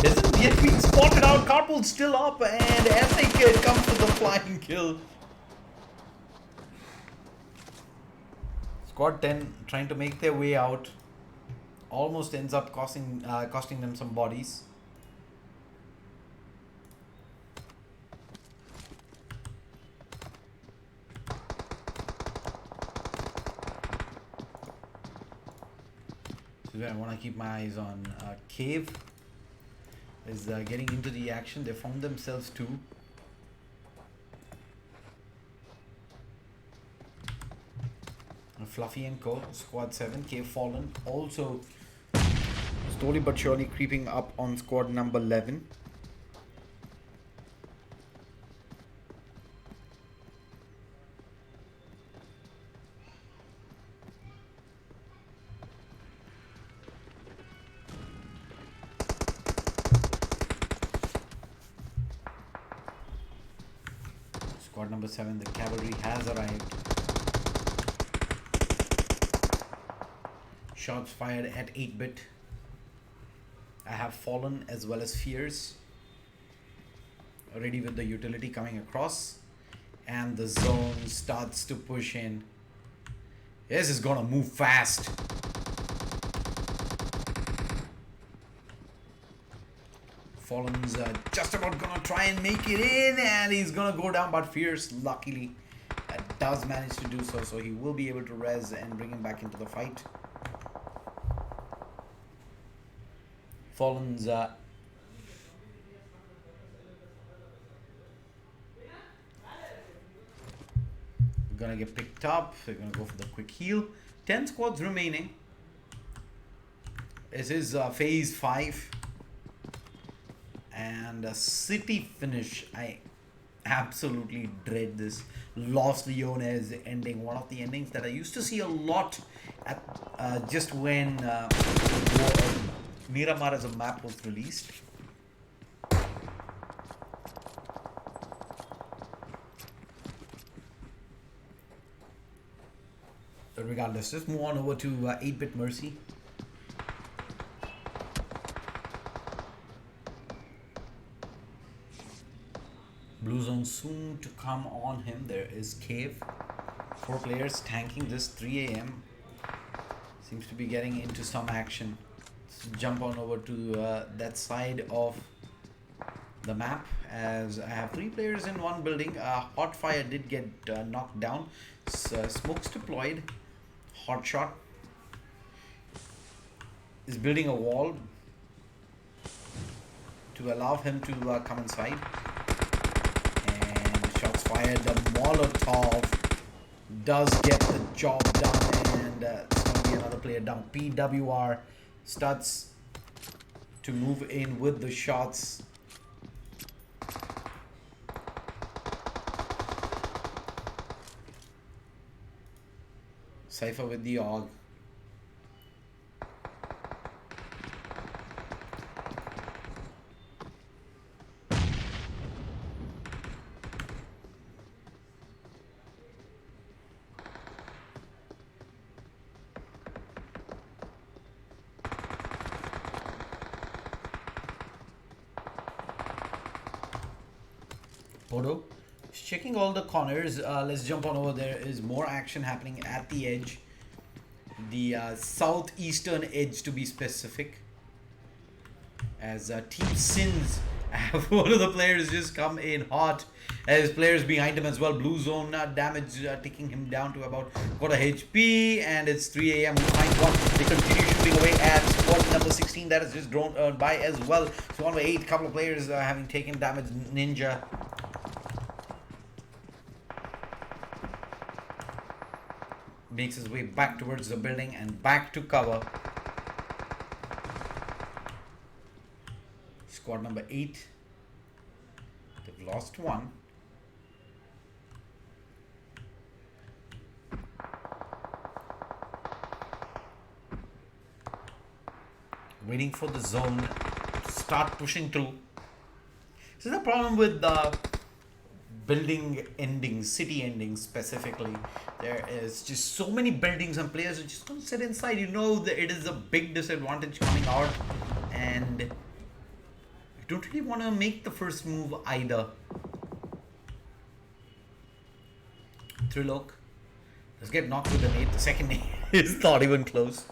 Hasn't yet been spotted out. Carpool's still up, and SA Kid comes to the flying kill. Squad 10 trying to make their way out. Almost ends up costing them some bodies. So I want to keep my eyes on Cave. Is getting into the action. They found themselves too. Fluffy and Co. Squad 7. Cave fallen. Also slowly but surely creeping up on squad number 11. Squad number 7, the cavalry has arrived. Shots fired at 8-bit. I have Fallen as well as Fierce. Already with the utility coming across. And the zone starts to push in. This is gonna move fast. Fallen's just about gonna try and make it in, and he's gonna go down, but Fierce luckily does manage to do so, so he will be able to res and bring him back into the fight. Fallen's gonna get picked up. They're gonna go for the quick heal. 10 squads remaining. This is phase 5. And a city finish. I absolutely dread this. Los Leones ending. One of the endings that I used to see a lot at just when Miramar as a map was released. But regardless, let's move on over to 8-bit Mercy. Blue zone soon to come on him. There is Cave. 4 players tanking this 3 AM. Seems to be getting into some action. Let's jump on over to that side of the map, as I have 3 players in one building. Hotfire did get knocked down. Smokes deployed. Hotshot is building a wall to allow him to come inside. Shots fired. The Molotov does get the job done, and it's going to be another player down. PWR starts to move in with the shots. Cypher with the AUG. Podo is checking all the corners. Let's jump on over. There is more action happening at the edge. The southeastern edge, to be specific. As Team Sins have one of the players just come in hot. As players behind him as well. Blue zone damage taking him down to about quarter HP. And it's 3 AM. We find one. They continue shooting away at squad number 16. That is just drawn by as well. So 1 by 8. Couple of players having taken damage. Ninja makes his way back towards the building and back to cover. Squad number 8. They've lost 1. Waiting for the zone to start pushing through. This is the problem with building endings, city endings specifically. There is just so many buildings and players are just going to sit inside. You know that it is a big disadvantage coming out, and you don't really want to make the first move either. Trilok. Let's get knocked with the nade. The second nade is not even close.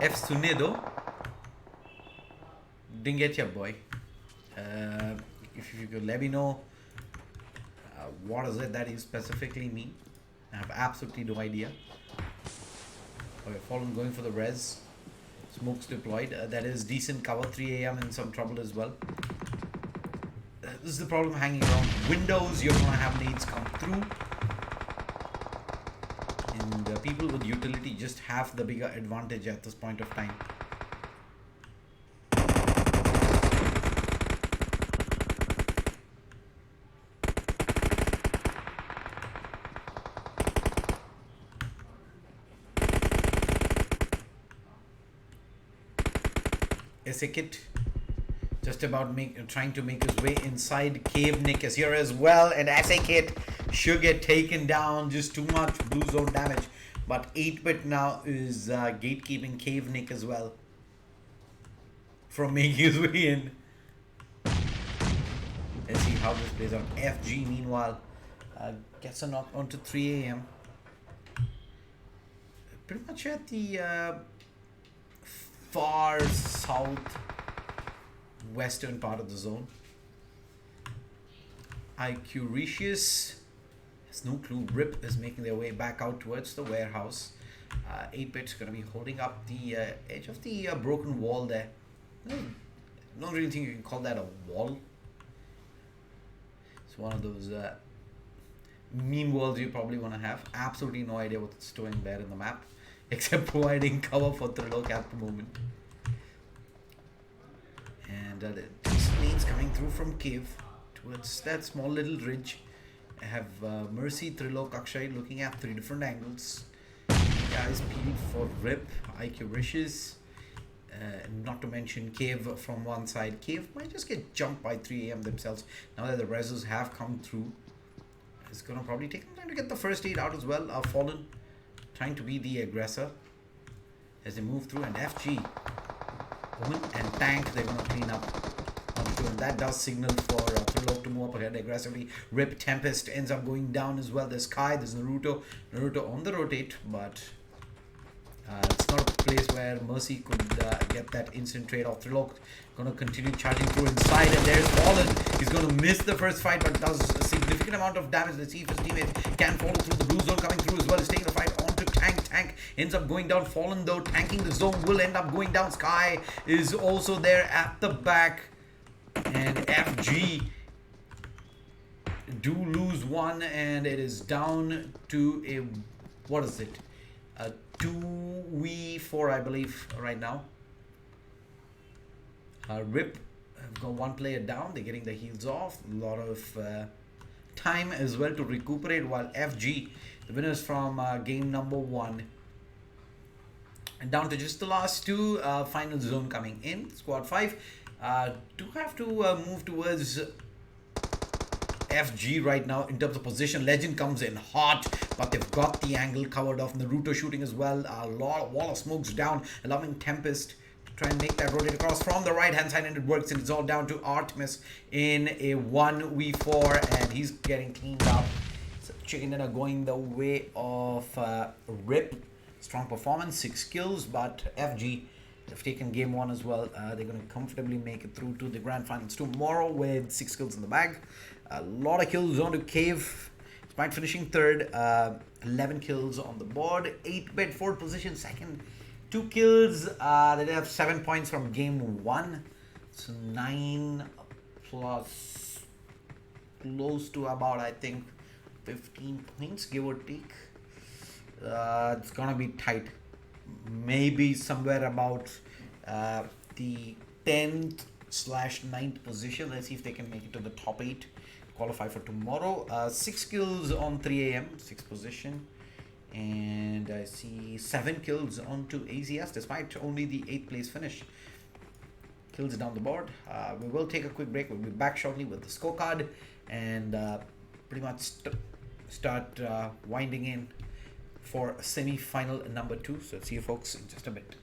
F Sunedo. Didn't get your boy. If you could let me know what is it that you specifically mean. I have absolutely no idea. Okay, Fallen going for the res. Smokes deployed. That is decent cover. 3 AM in some trouble as well. This is the problem hanging around. Windows, you're going to have nades come through. And people with utility just have the bigger advantage at this point of time. Kit just about trying to make his way inside. Cave Nick is here as well, and Kit should get taken down. Just too much blue zone damage, but 8-bit now is gatekeeping Cave Nick as well from making his way in. Let's see how this plays out. FG meanwhile gets a knock onto 3 AM. Pretty much at the far south western part of the zone. Icuricious has no clue. Rip is making their way back out towards the warehouse. 8-bit's gonna be holding up the edge of the broken wall there. I don't really think you can call that a wall. It's one of those meme walls you probably want to have. Absolutely no idea what it's doing there in the map, except providing cover for Trilok at the moment. And these lanes coming through from Cave towards that small little ridge. I have Mercy, Trilok, Akshay looking at 3 different angles. Guys peeled for Rip, Icuricious, not to mention Cave from one side. Cave might just get jumped by 3 AM themselves now that the resos have come through. It's gonna probably take some time to get the first aid out as well. Fallen trying to be the aggressor as they move through, and FG Woman and Tank, they're gonna clean up onto, and that does signal for Trilok to move up ahead aggressively. Rip Tempest ends up going down as well. There's Kai, there's Naruto on the rotate, but it's not a place where Mercy could get that instant trade off. Trilok gonna continue charging through inside, and there's Fallen. He's gonna miss the first fight, but does a significant amount of damage. Let's see if his teammates can follow through. The blue zone coming through as well. He's taking the fight onto Tank. Tank ends up going down. Fallen though, tanking the zone, will end up going down. Sky is also there at the back, and FG do lose one, and it is down to a, what is it, a 2v4 I believe right now. Rip have got one player down. They're getting the heals off. A lot of time as well to recuperate, while FG, the winners from game number 1, and down to just the last 2. Final zone coming in. Squad 5 do have to move towards FG right now in terms of position. Legend comes in hot, but they've got the angle covered off. Naruto shooting as well. A wall of smokes down, allowing Tempest to try and make that rotate across from the right hand side, and it works, and it's all down to Artemis in a 1v4, and he's getting cleaned up. So Chicken Dinner going the way of Rip. Strong performance, 6 kills, but FG have taken game 1 as well. They're going to comfortably make it through to the grand finals tomorrow with 6 kills in the bag. A lot of kills on to Cave, despite finishing 3rd. 11 kills on the board. 8-bit 4th position, 2nd. 2 kills. They have 7 points from game 1. So 9 plus close to about, I think, 15 points, give or take. It's gonna be tight. Maybe somewhere about the 10th/9th position. Let's see if they can make it to the top 8, qualify for tomorrow. 6 kills on 3 AM, 6th position, And I see 7 kills onto AZS despite only the 8th place finish. Kills down the board. We will take a quick break. We'll be back shortly with the scorecard and pretty much start winding in for semi-final number 2. So see you folks in just a bit.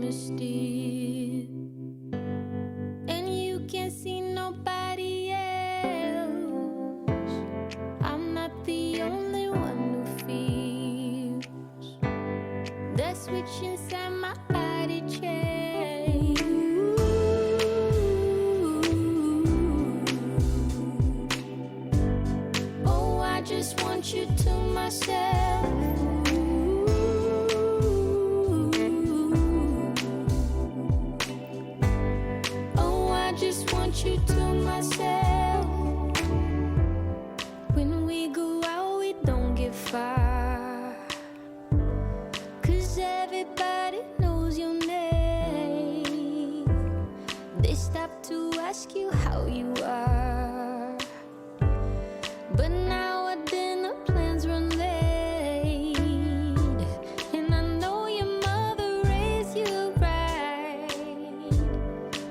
understood. And you can't see nobody else. I'm not the only one who feels the switch inside my body change. Oh, I just want you to myself. Oh, I just want you to myself. When we go out, we don't get far, 'cause everybody knows your name. They stop to ask you how you are, but now our dinner plans run late. And I know your mother raised you right,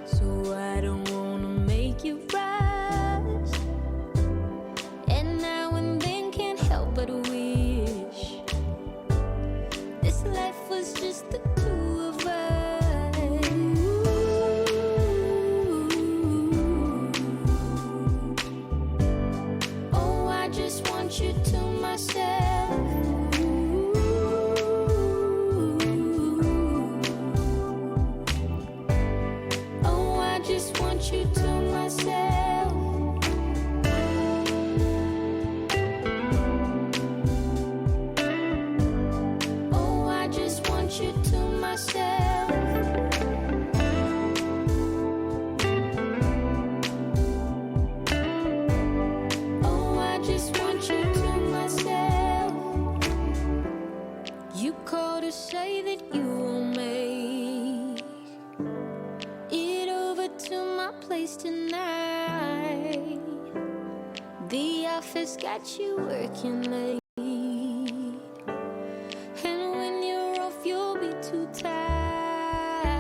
so I don't wanna make you rush. And now and then can't help but wish this life was just the two of us. Oh, I just want you to myself. Oh, I just want you to myself. Oh, I just want you to myself. Oh, I just want you to myself. You called to say that you will make it over to my place tonight. The office got you working late, and when you're off, you'll be too tired.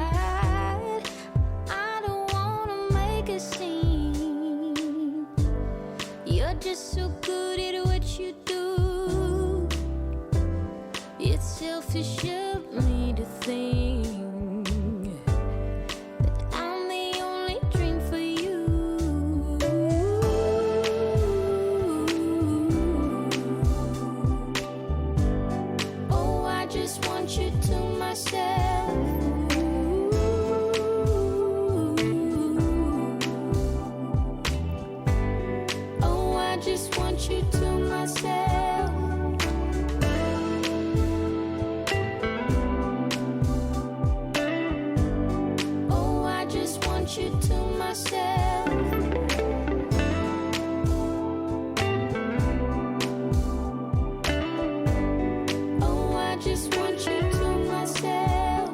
I don't wanna make a scene. You're just so good at what you do. It's selfish of me to think that I'm the only dream for you. Oh, I just want you to myself. Oh, I just want you to myself. Oh, I just want you to myself. Oh, I just want you to myself.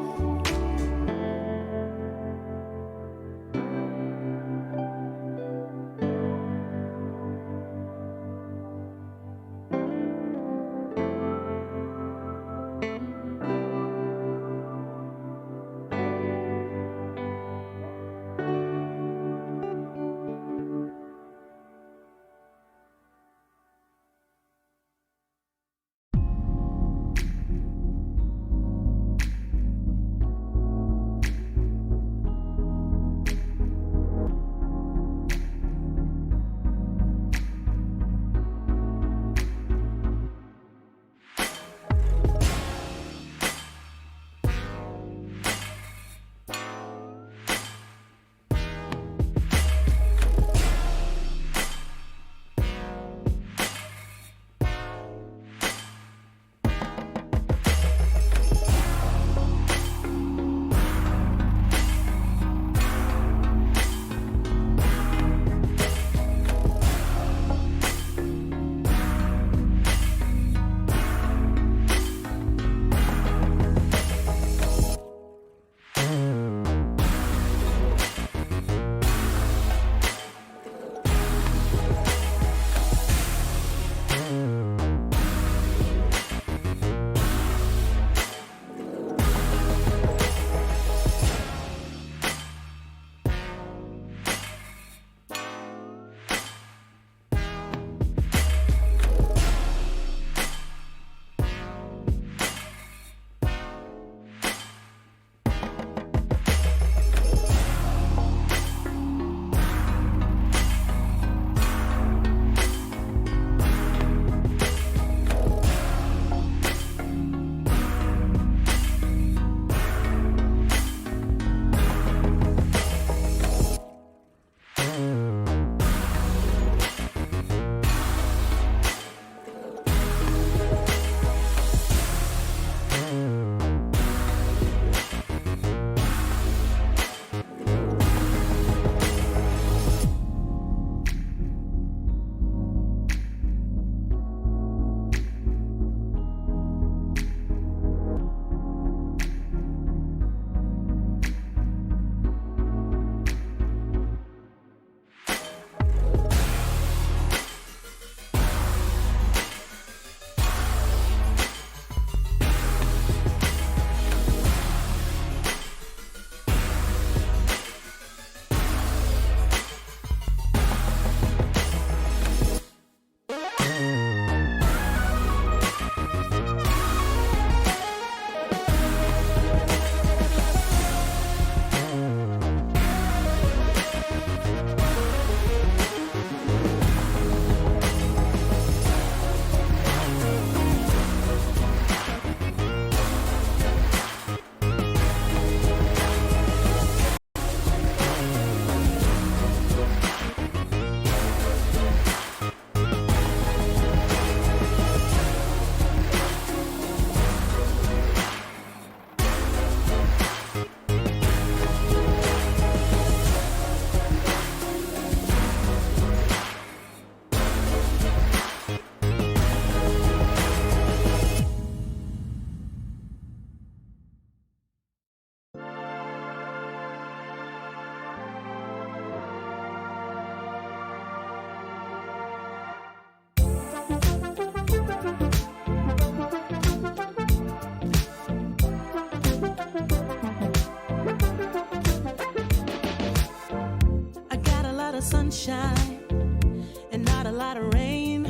sunshine and not a lot of rain.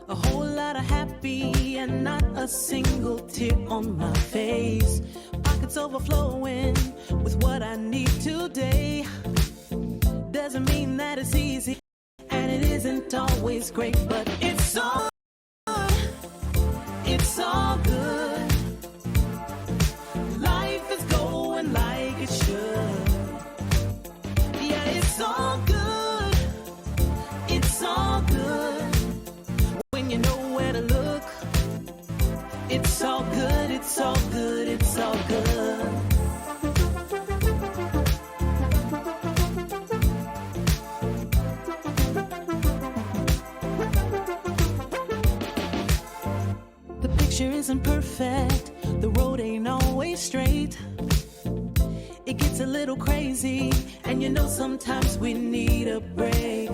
A whole lot of happy and not a single tear on my face. Pockets overflowing with what I need today. Doesn't mean that it's easy, and it isn't always great, but it's all good. It's all good. Life is going like it should. Yeah, it's all good. It's all good. When you know where to look, it's all good. It's all good. It's all good. The picture isn't perfect. The road ain't always straight. It gets a little crazy, and you know sometimes we need a break.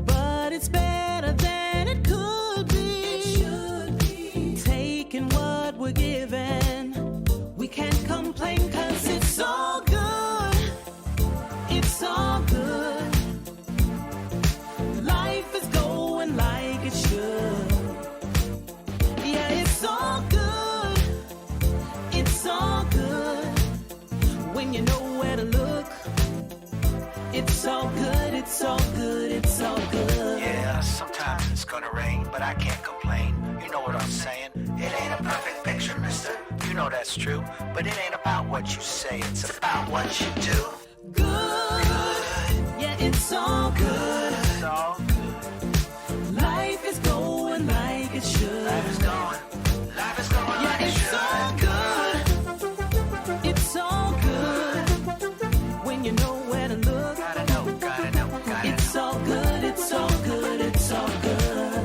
But it's better than it could be. It should be. Taking what we're given, we can't complain 'cause it's all good. It's all good. Life is going like it should. Yeah, it's all good. It's all good. When you know where to look, it's all good. It's all good. It's all good. Yeah, sometimes it's gonna rain, but I can't complain. You know what I'm saying? It ain't a perfect picture, mister. You know that's true. But it ain't about what you say, it's about what you do. Good. Yeah, it's all good. It's all good. Life is going like it should. Life is going Yeah, like it it's should. all good. It's all good. When you know where to look, Gotta know, gotta know, gotta it's know. all good. It's all good. It's all good.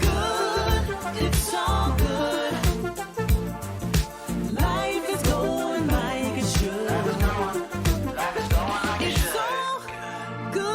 Good. It's all good. Life is going like it should. Life is going like it It's should. all good.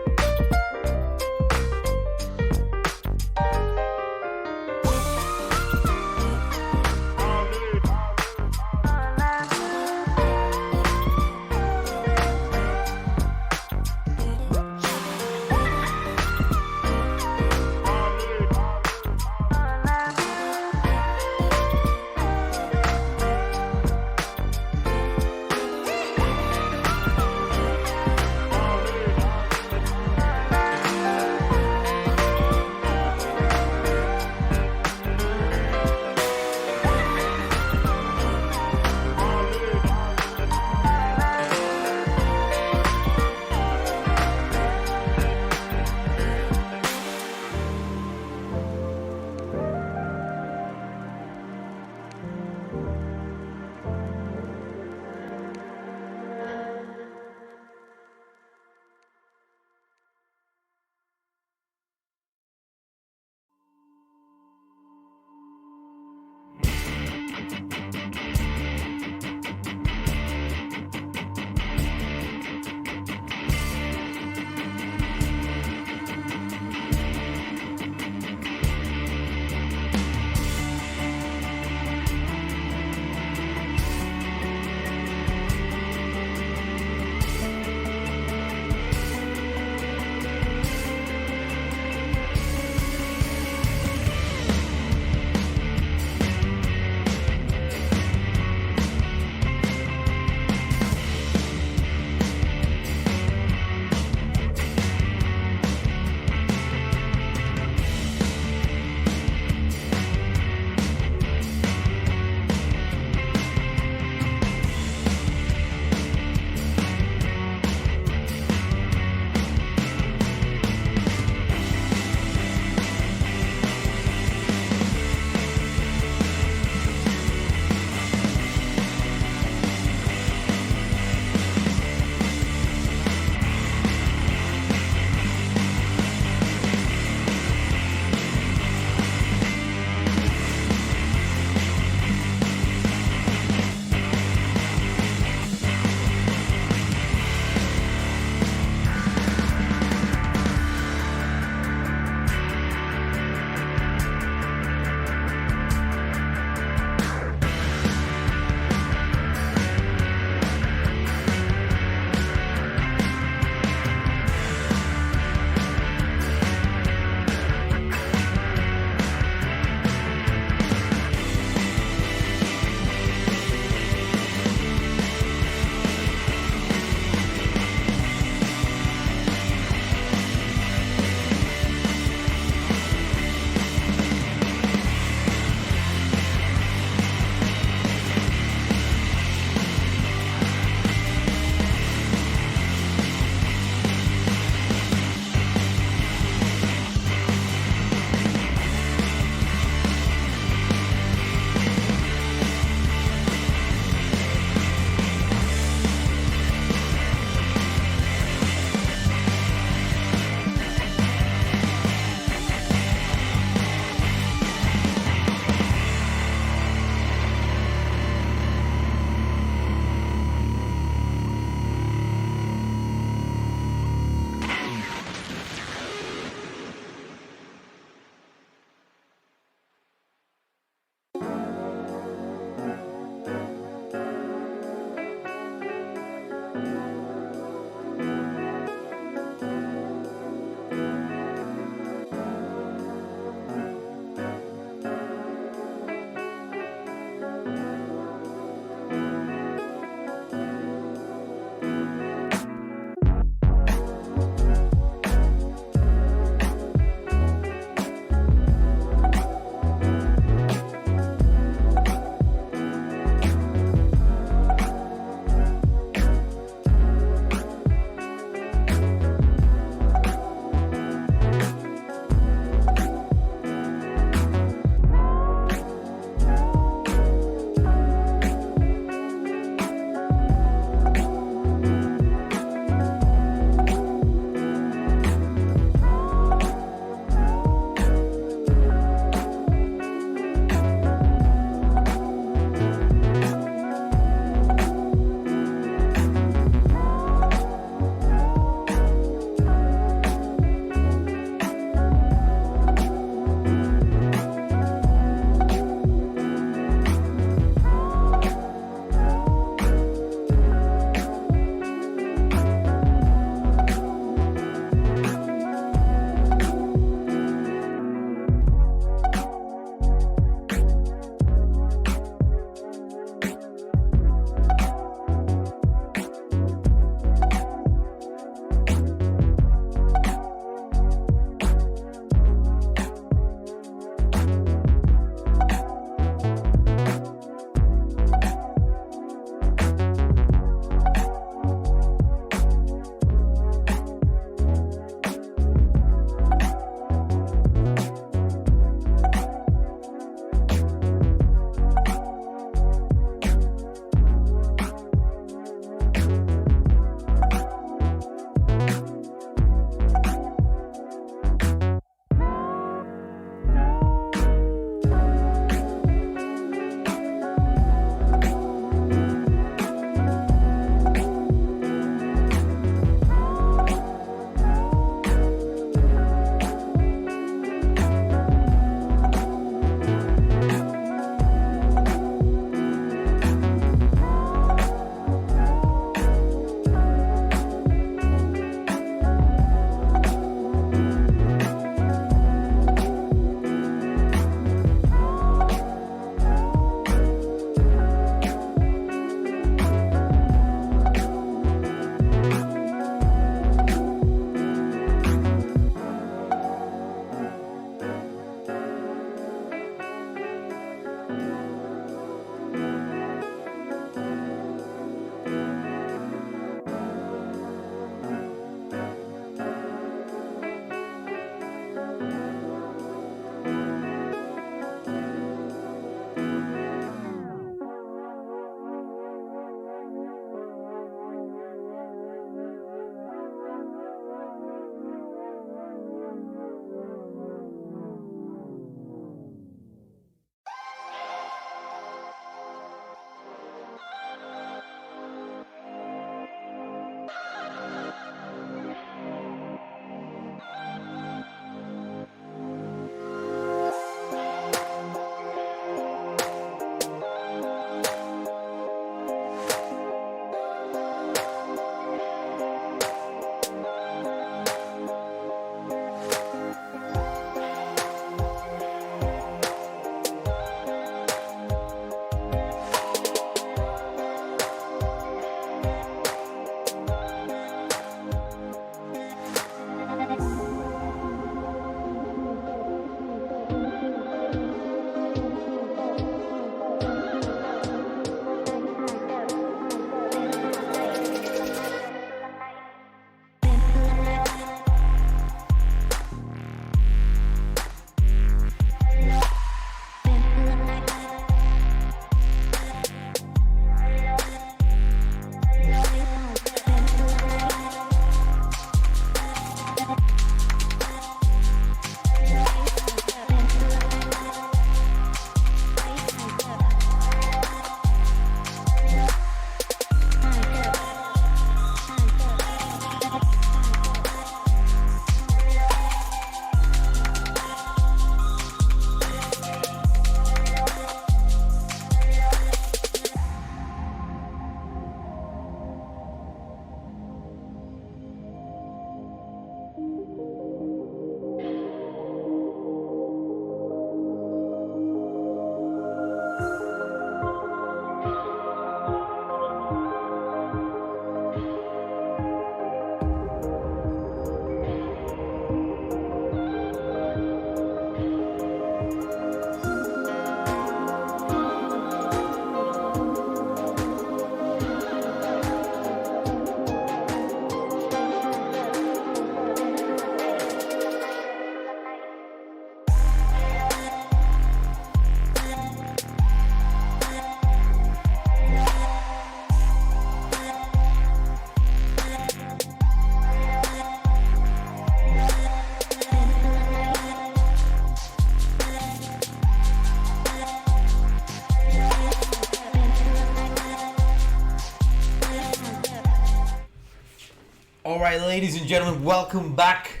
All right, ladies and gentlemen, welcome back.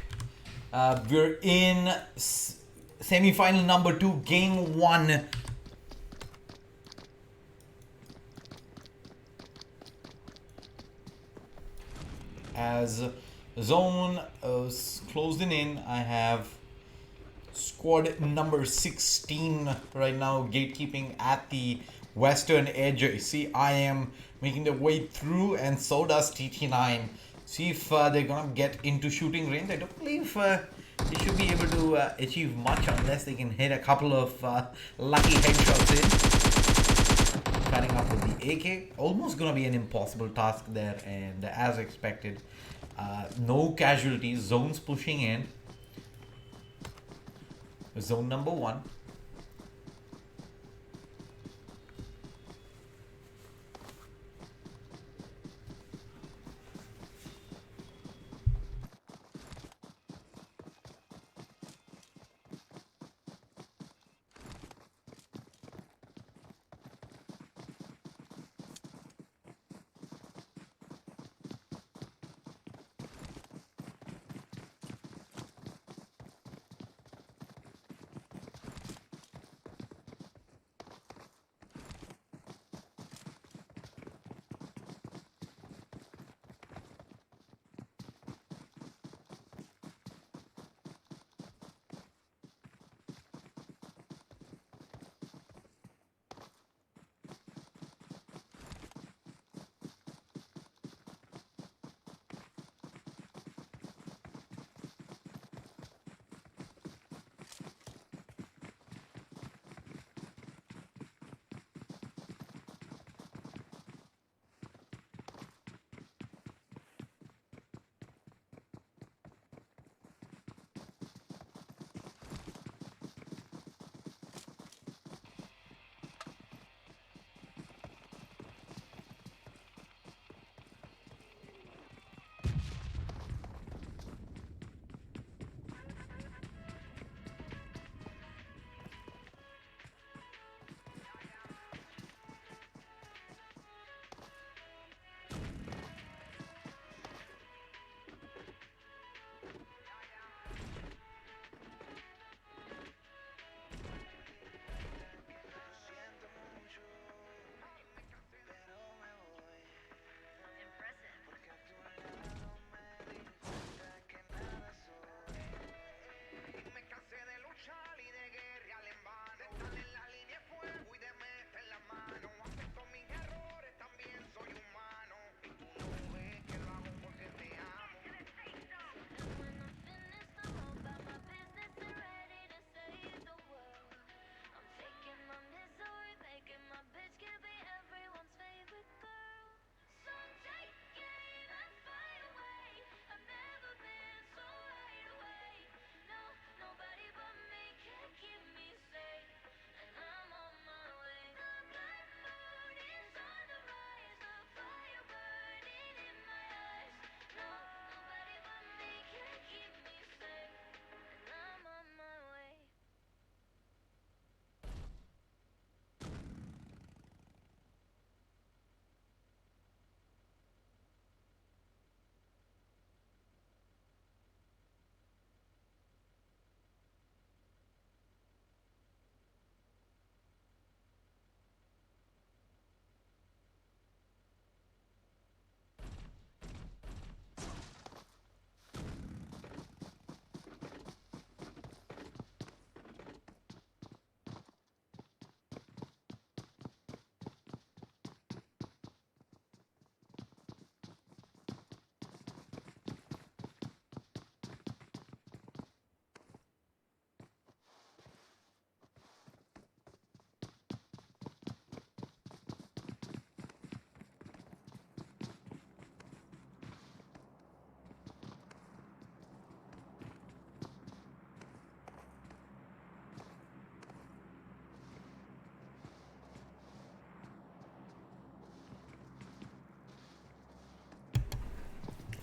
We're in semi-final number 2, game 1. As zone is closing in, I have squad number 16 right now gatekeeping at the western edge. You see, I am making their way through, and so does TT9. See if they're gonna get into shooting range. I don't believe they should be able to achieve much unless they can hit a couple of lucky headshots in. Cutting up with the AK, almost gonna be an impossible task there, and as expected, no casualties. Zones pushing in. Zone number 1.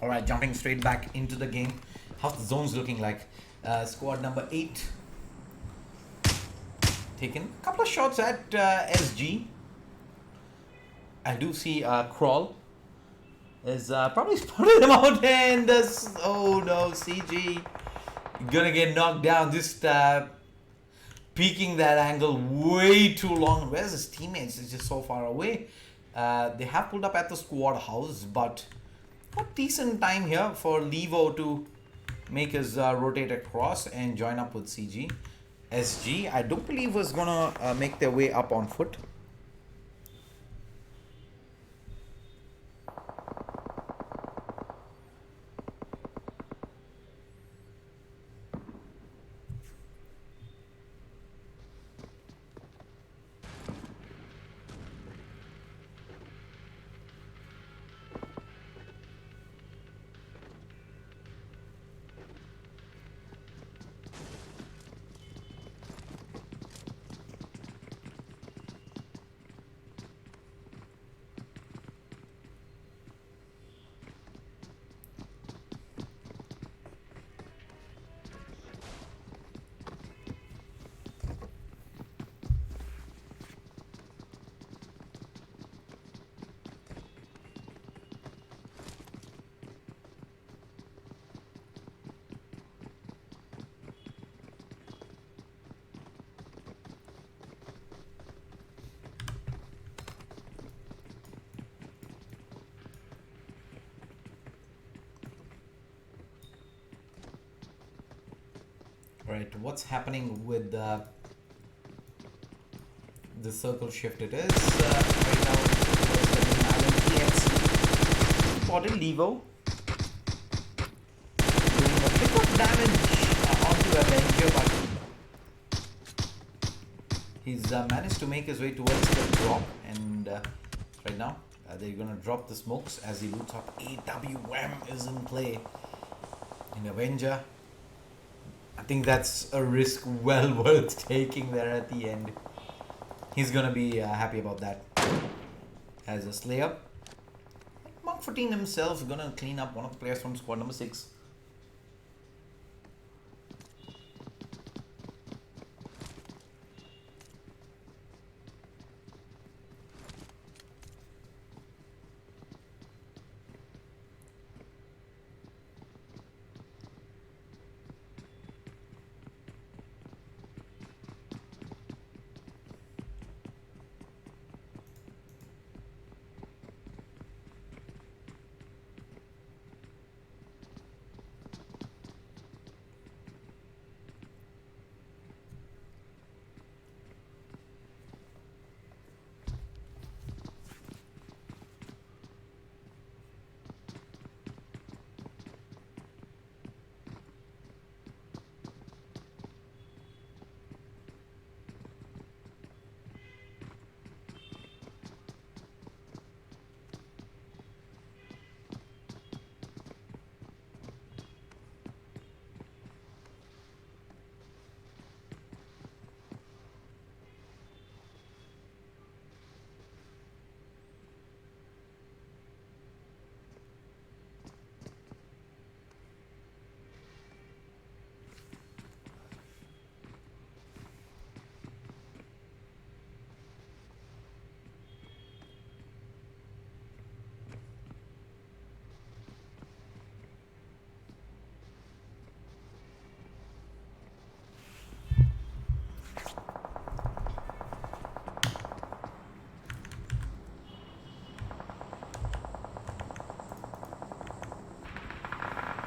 All right, jumping straight back into the game. How's the zones looking like? Squad number 8 taken a couple of shots at SG. I do see Crawl is probably spotted him out, and oh no, CG gonna get knocked down. Just peeking that angle way too long. Where's his teammates? It's just so far away. They have pulled up at the squad house, but got decent time here for Levo to make his rotate across and join up with CG. SG, I don't believe was gonna make their way up on foot. Right, what's happening with the circle shift? It is right now spotted Levo doing a bit of damage onto Avenger, but he's managed to make his way towards the drop, and right now they're gonna drop the smokes as he loots up. AWM is in play in Avenger. I think that's a risk well worth taking there at the end. He's gonna be happy about that. As a Slayer, Mark 14 himself gonna clean up one of the players from squad number 6.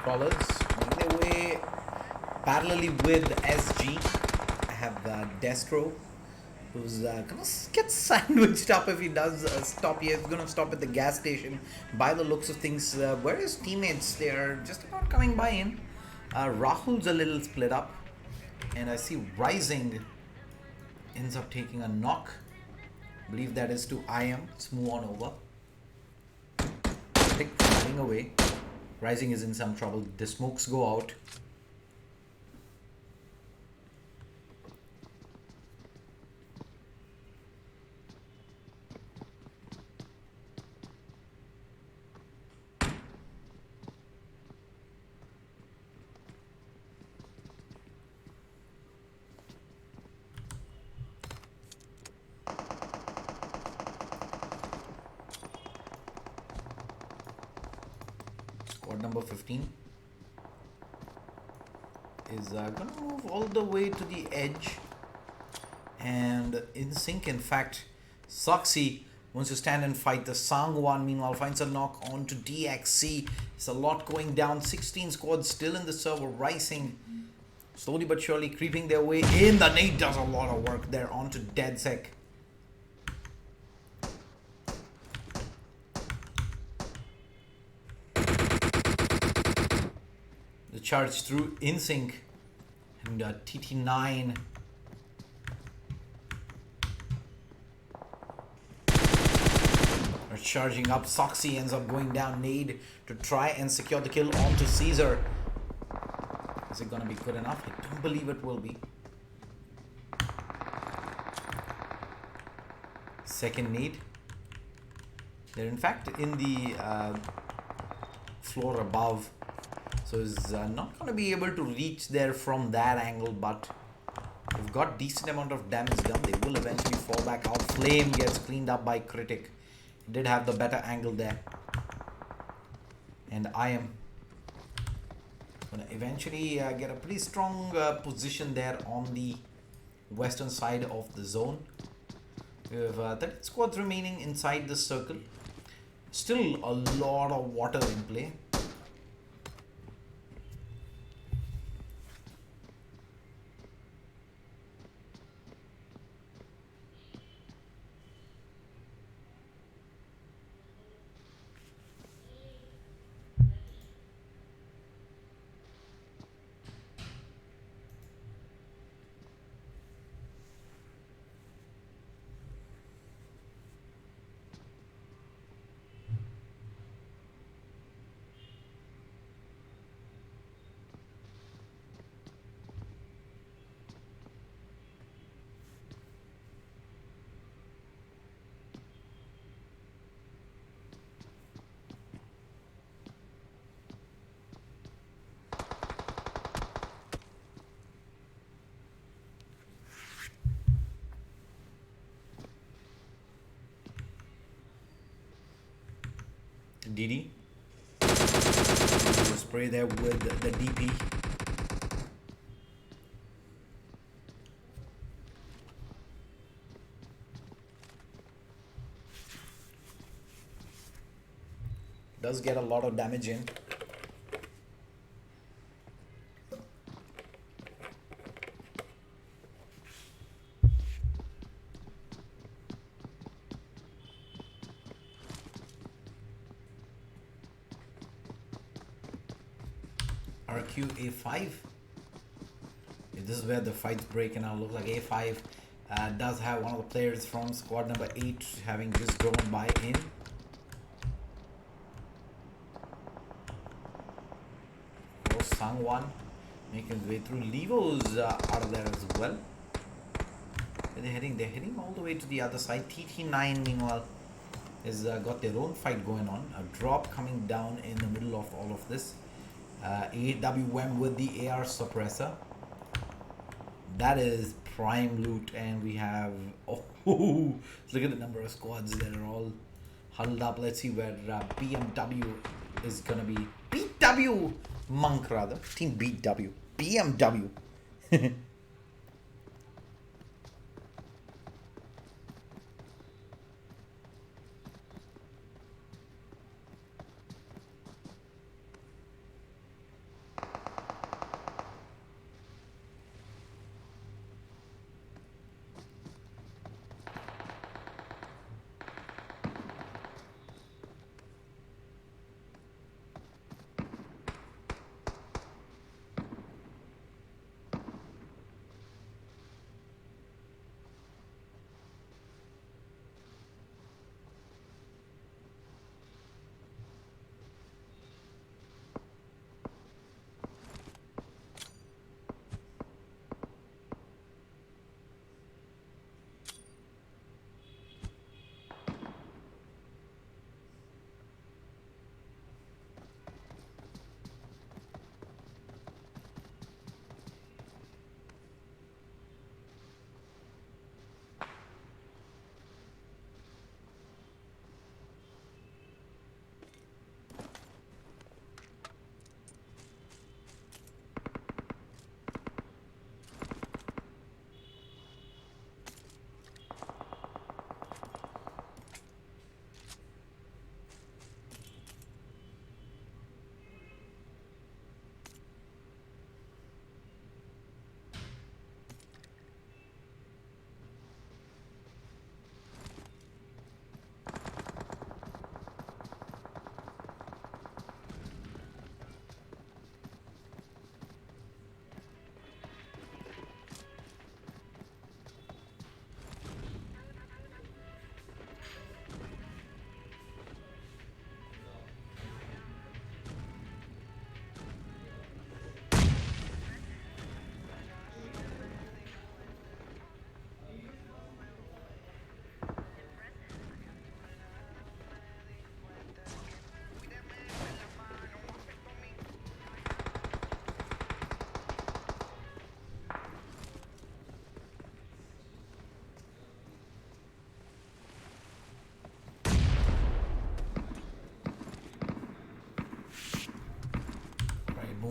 Crawlers making their way parallelly with SG. I have Destro, who's gonna get sandwiched up if he does stop here. He's gonna stop at the gas station. By the looks of things, where his teammates, they are just about coming by in. Rahul's a little split up, and I see Rising ends up taking a knock. I believe that is to IM. Let's move on over. Tick running away. Rising is in some trouble. The smokes go out. Squad number 15 is gonna move all the way to the edge, and in sync, in fact, Soxy wants to stand and fight. The Sangwan meanwhile finds a knock on to DXC. It's a lot going down. 16 squads still in the server, rising slowly but surely, creeping their way in. The nade does a lot of work there onto DeadSec. The charge through in sync, and TT9 are charging up. Soxy ends up going down. Nade to try and secure the kill onto Caesar. Is it gonna be good enough? I don't believe it will be. Second nade. They're in fact in the floor above, so is not gonna be able to reach there from that angle, but they've got decent amount of damage done. They will eventually fall back out. Flame gets cleaned up by Critic. Did have the better angle there, and I am gonna eventually get a pretty strong position there on the western side of the zone. We have 30 squads remaining inside the circle. Still a lot of water in play. DD. Spray there with the DP. Does get a lot of damage in. RQ A5. This is where the fights break, and now look like A5 does have one of the players from squad number 8 having just gone by in. Sangwan making his way through. Levo's out of there as well. Where they're heading? They're heading all the way to the other side. TT9 meanwhile has got their own fight going on. A drop coming down in the middle of all of this. AWM with the AR suppressor. That is prime loot, and we have look at the number of squads that are all huddled up. Let's see where BMW is gonna be. BW Monk rather. Team BW. BMW.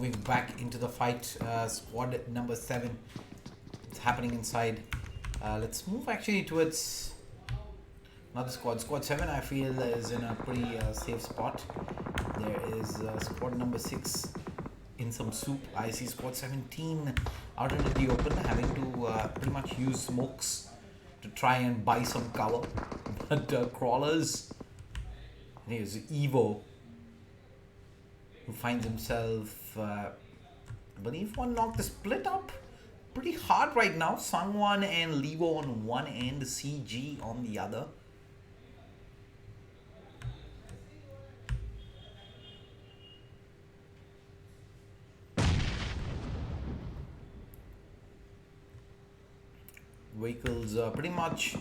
moving back into the fight. Squad number 7. It's happening inside. Let's move actually towards another squad. Squad 7 I feel is in a pretty safe spot. There is squad number 6 in some soup. I see squad 17 out into the open, having to pretty much use smokes to try and buy some cover. But crawlers, here's Evo, who finds himself, I believe one knocked the split up pretty hard right now. Sangwan and Levo on one end, CG on the other. Vehicles are pretty much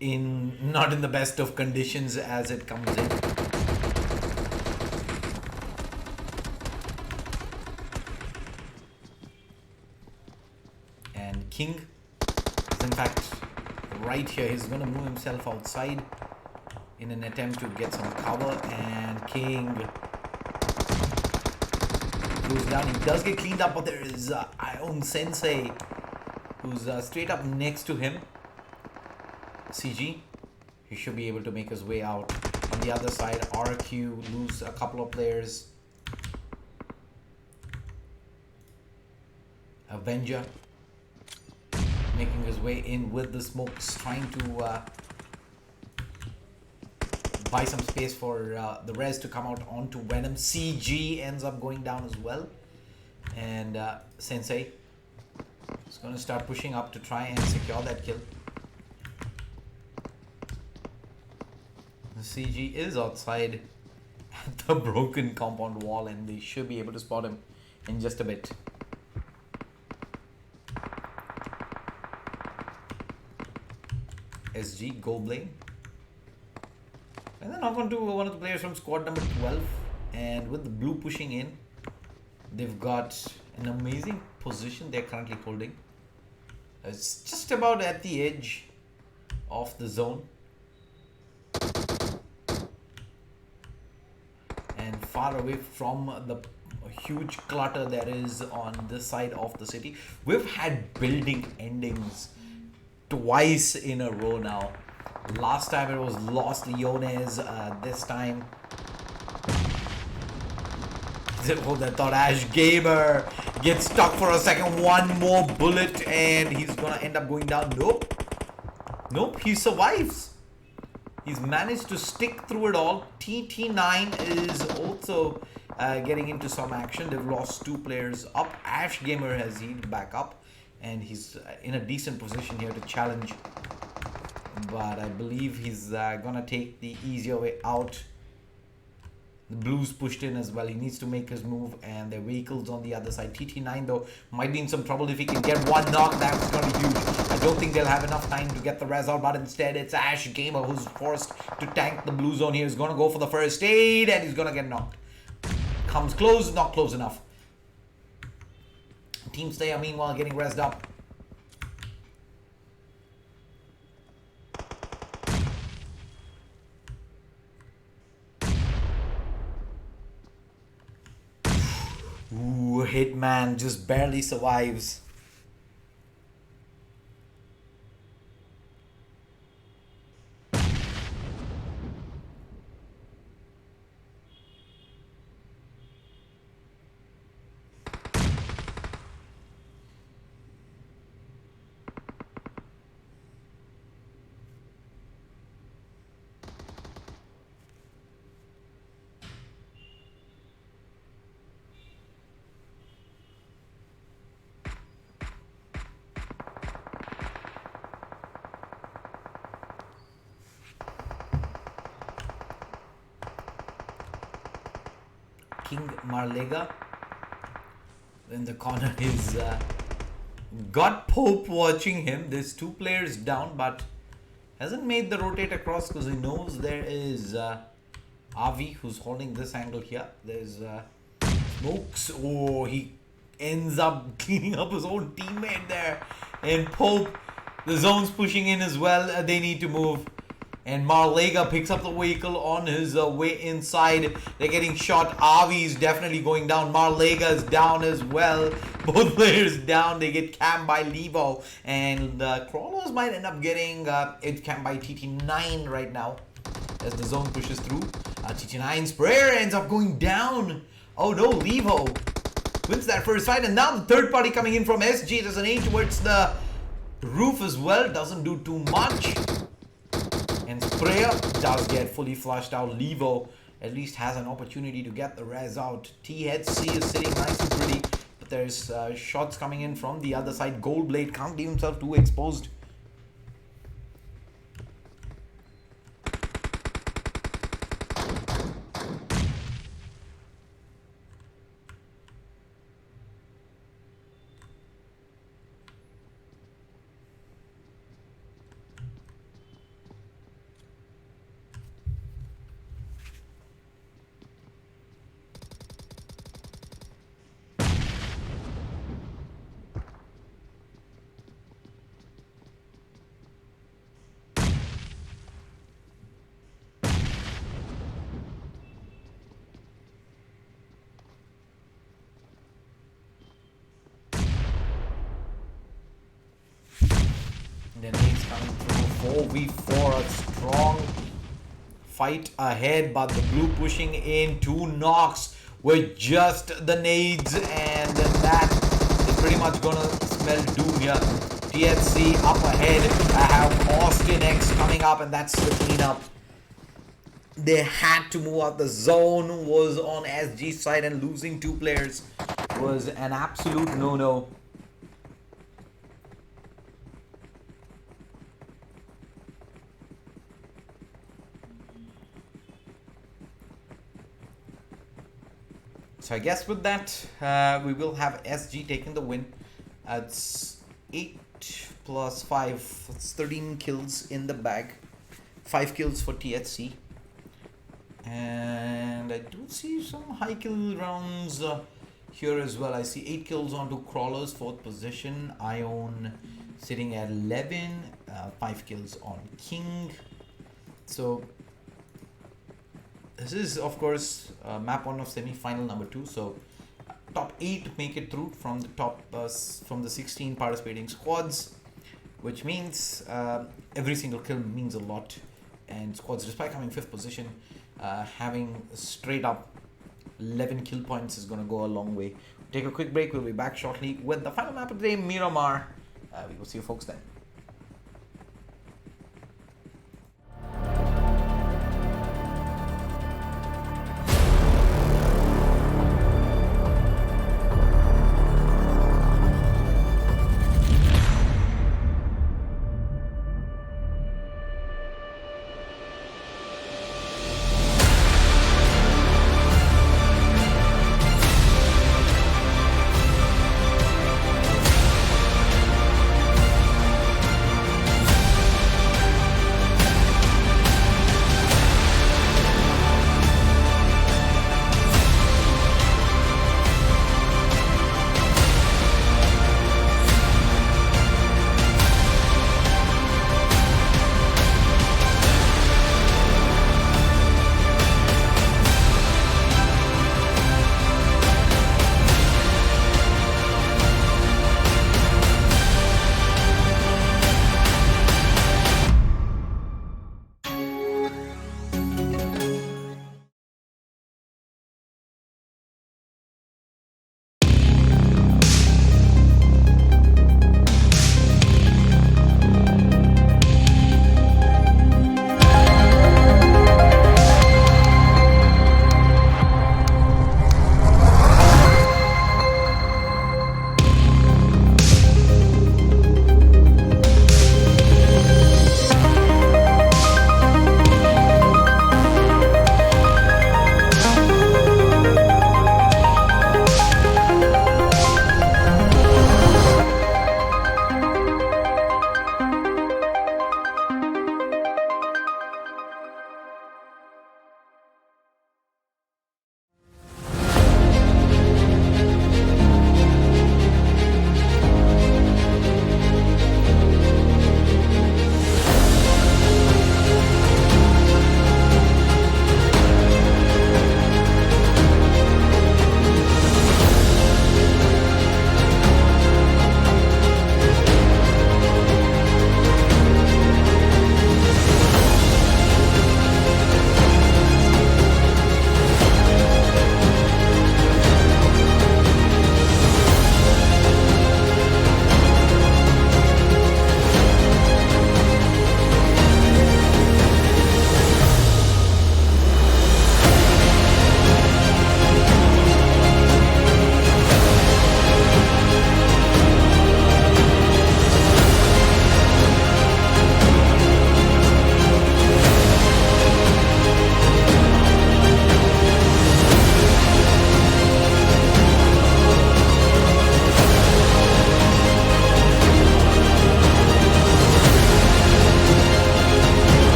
not in the best of conditions as it comes in. And King is in fact right here. He's going to move himself outside in an attempt to get some cover, and King goes down. He does get cleaned up, but there is Ion Sensei who's straight up next to him. CG, he should be able to make his way out. On the other side, RQ lose a couple of players. Avenger making his way in with the smokes, trying to buy some space for the res to come out onto Venom. CG ends up going down as well, and Sensei is going to start pushing up to try and secure that kill. The CG is outside at the broken compound wall, and they should be able to spot him in just a bit. SG, Goldblade. And then knock onto one of the players from squad number 12. And with the blue pushing in, they've got an amazing position they're currently holding. It's just about at the edge of the zone. And far away from the huge clutter that is on this side of the city. We've had building endings twice in a row now. Last time it was Los Leones. This time, I thought Ash Gamer gets stuck for a second. One more bullet and he's gonna end up going down. Nope, he survives. He's managed to stick through it all. TT9 is also getting into some action. They've lost 2 players up. Ash Gamer has healed back up, and he's in a decent position here to challenge. But I believe he's gonna take the easier way out. The blues pushed in as well. He needs to make his move, and their vehicles on the other side. TT9 though might be in some trouble if he can get one knock. That's gonna be huge. I don't think they'll have enough time to get the res out, but instead it's Ash Gamer who's forced to tank the blue zone here. He's gonna go for the first aid, and he's gonna get knocked. Comes close, not close enough. Team Slayer meanwhile getting resed up. Ooh, Hitman just barely survives. King Marlega in the corner is got Pope watching him. There's 2 players down, but hasn't made the rotate across because he knows there is Avi who's holding this angle here. There's Smokes. Oh, he ends up cleaning up his own teammate there. And Pope, the zone's pushing in as well. They need to move. And Marlega picks up the vehicle on his way inside. They're getting shot. Avi is definitely going down. Marlega is down as well. Both players down. They get camped by Levo. And Crawlers might end up getting it camped by TT9 right now as the zone pushes through. TT9 Sprayer ends up going down. Oh no, Levo wins that first fight. And now the third party coming in from SG. There's an aim towards the roof as well. Doesn't do too much. And Sprayer does get fully flushed out. Levo at least has an opportunity to get the res out. THC is sitting nice and pretty, but there's shots coming in from the other side. Goldblade can't leave himself too exposed. Then he's coming through 4v4, a strong fight ahead, but the blue pushing in, 2 knocks with just the nades, and then that is pretty much gonna smell doom here. THC up ahead. I have Austin X coming up, and that's the cleanup. They had to move out. The zone was on SG side, and losing 2 players was an absolute no-no. So I guess with that, we will have SG taking the win. It's 8 plus 5. It's 13 kills in the bag. 5 kills for THC. And I do see some high kill rounds here as well. I see 8 kills onto Crawlers, 4th position. Ion sitting at 11. 5 kills on King. So this is, of course, map 1 of semi-final number 2. So top 8 make it through from the top from the 16 participating squads, which means every single kill means a lot. And squads, despite coming 5th position, having straight up 11 kill points is going to go a long way. Take a quick break. We'll be back shortly with the final map of the day, Miramar. We will see you folks then.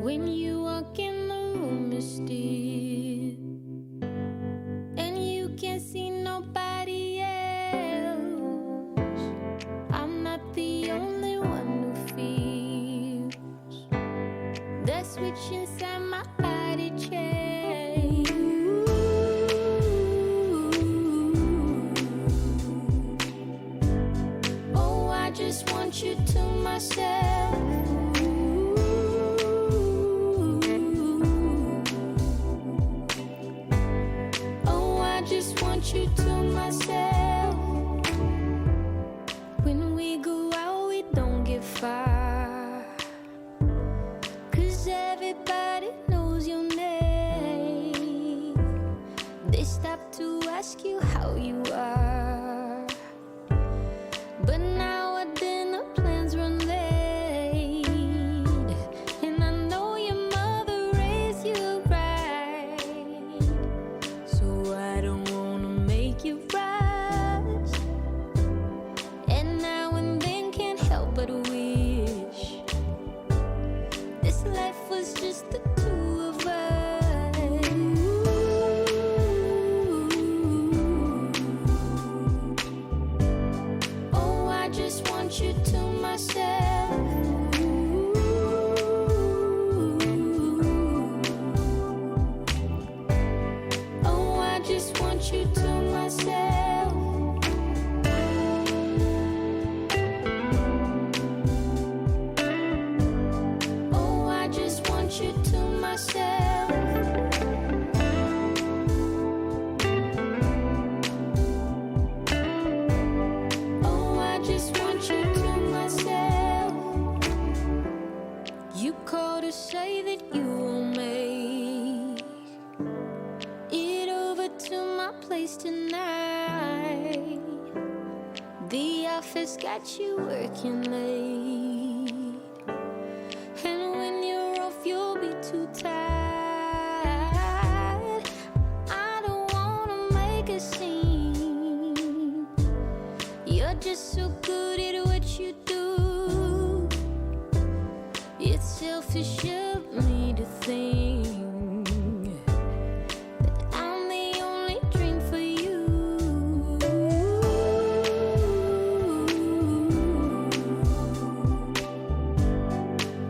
When you walk in the room, it's still, and you can't see nobody else. I'm not the only one who feels that switch inside my body change. Oh, I just want you to myself. Oh, I just want you to myself. When we go out, we don't get far, 'cause everybody knows your name. They stop to ask you how you are, but now our dinner plans run late, and I know your mother raised you right, so I don't wanna make you rush. And now and then can't help but wish this life was just the two of us. Oh, I just want you to myself. Oh, I just want you to myself. Oh, I just want you to myself. Oh, I just want you to myself. You called to say that you will make it over to my place tonight. The office got you working late, and when you're off, you'll be too tired. I don't wanna make a scene. You're just so good at what you do. It's selfish of me to think that I'm the only dream for you.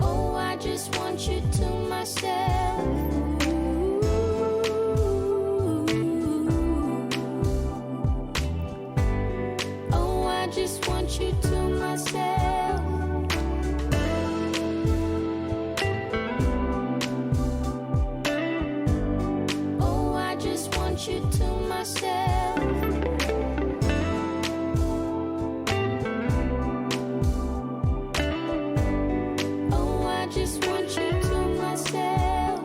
Oh, I just want you to myself. Oh, I just want you to myself. Oh, I just want you to myself. Oh, I just want you to myself.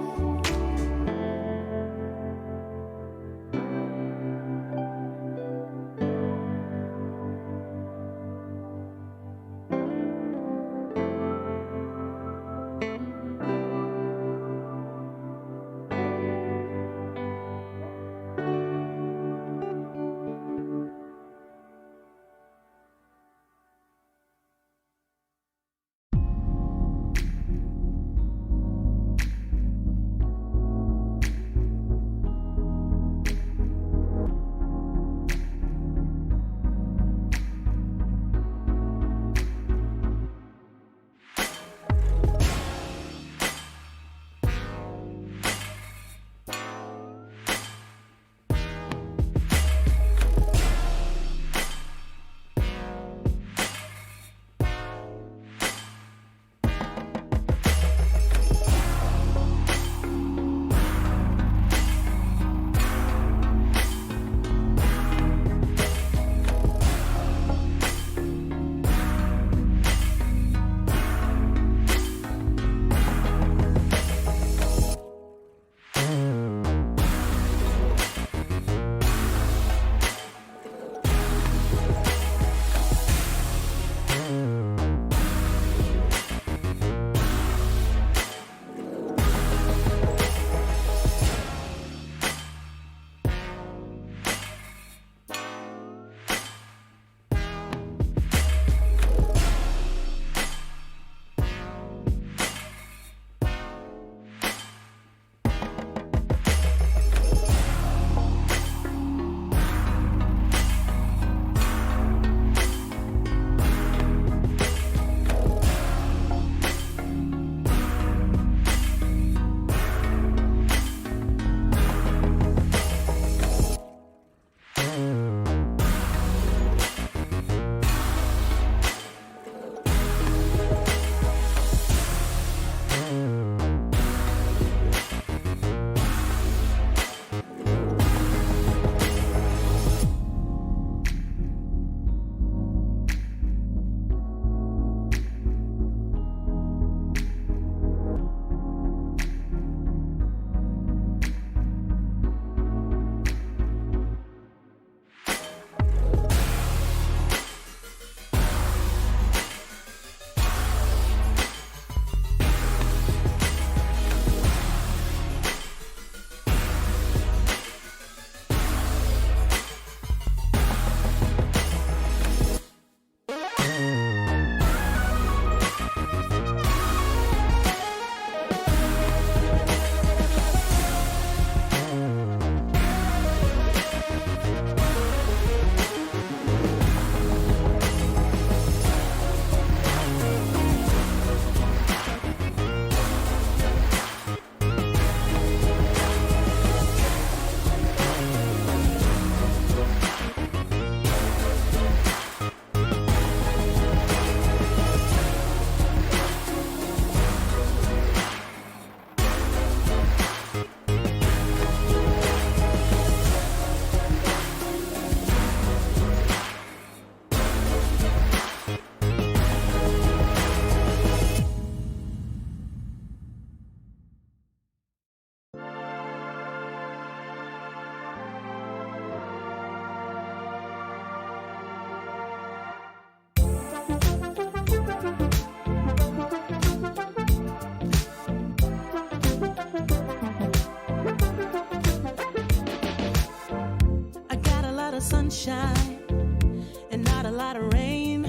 sunshine and not a lot of rain.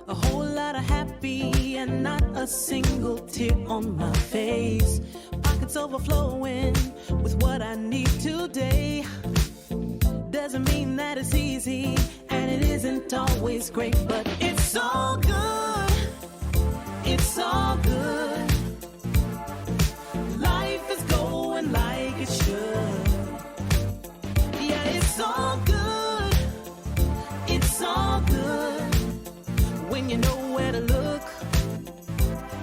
A whole lot of happy and not a single tear on my face. Pockets overflowing with what I need today. Doesn't mean that it's easy and it isn't always great, but it's all good. It's all good. Life is going like it should. Yeah, it's all good. It's all good. When you know where to look,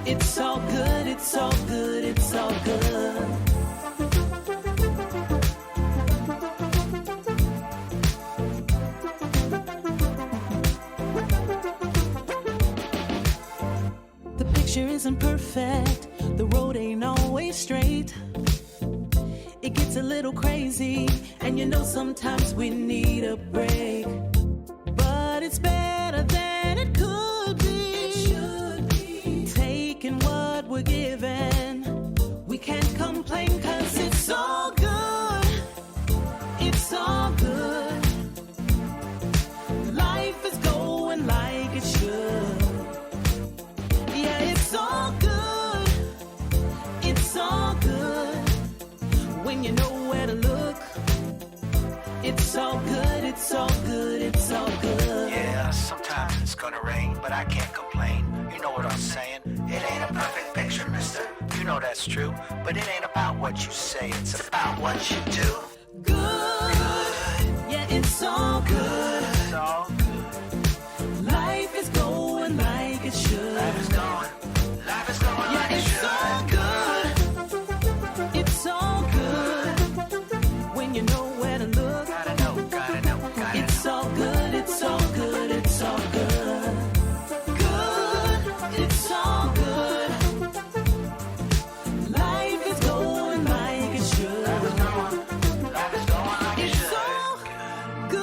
it's all good, it's all good, it's all good. The picture isn't perfect, the road ain't always straight. It gets a little crazy, and you know sometimes we need a break. But it's better than it could be. It should be. Taking what we're given, we can't complain 'cause it's all good. It's all good. Life is going like it should. Yeah, it's all good. It's all good. When you know where to look, it's all good, it's all good, it's all good. Yeah, sometimes it's gonna rain, but I can't complain. You know what I'm saying? It ain't a perfect picture, mister. You know that's true. But it ain't about what you say, it's about what you do. Good. Yeah, it's all good. It's all good. Life is going like it should. Life is going Yeah, like it it's should. all good. It's all good. When you know where to look, Gotta know, it's all good, it's all good, it's all good. Good, it's all good. Life is going like it should. Life is going like it It's should. all good.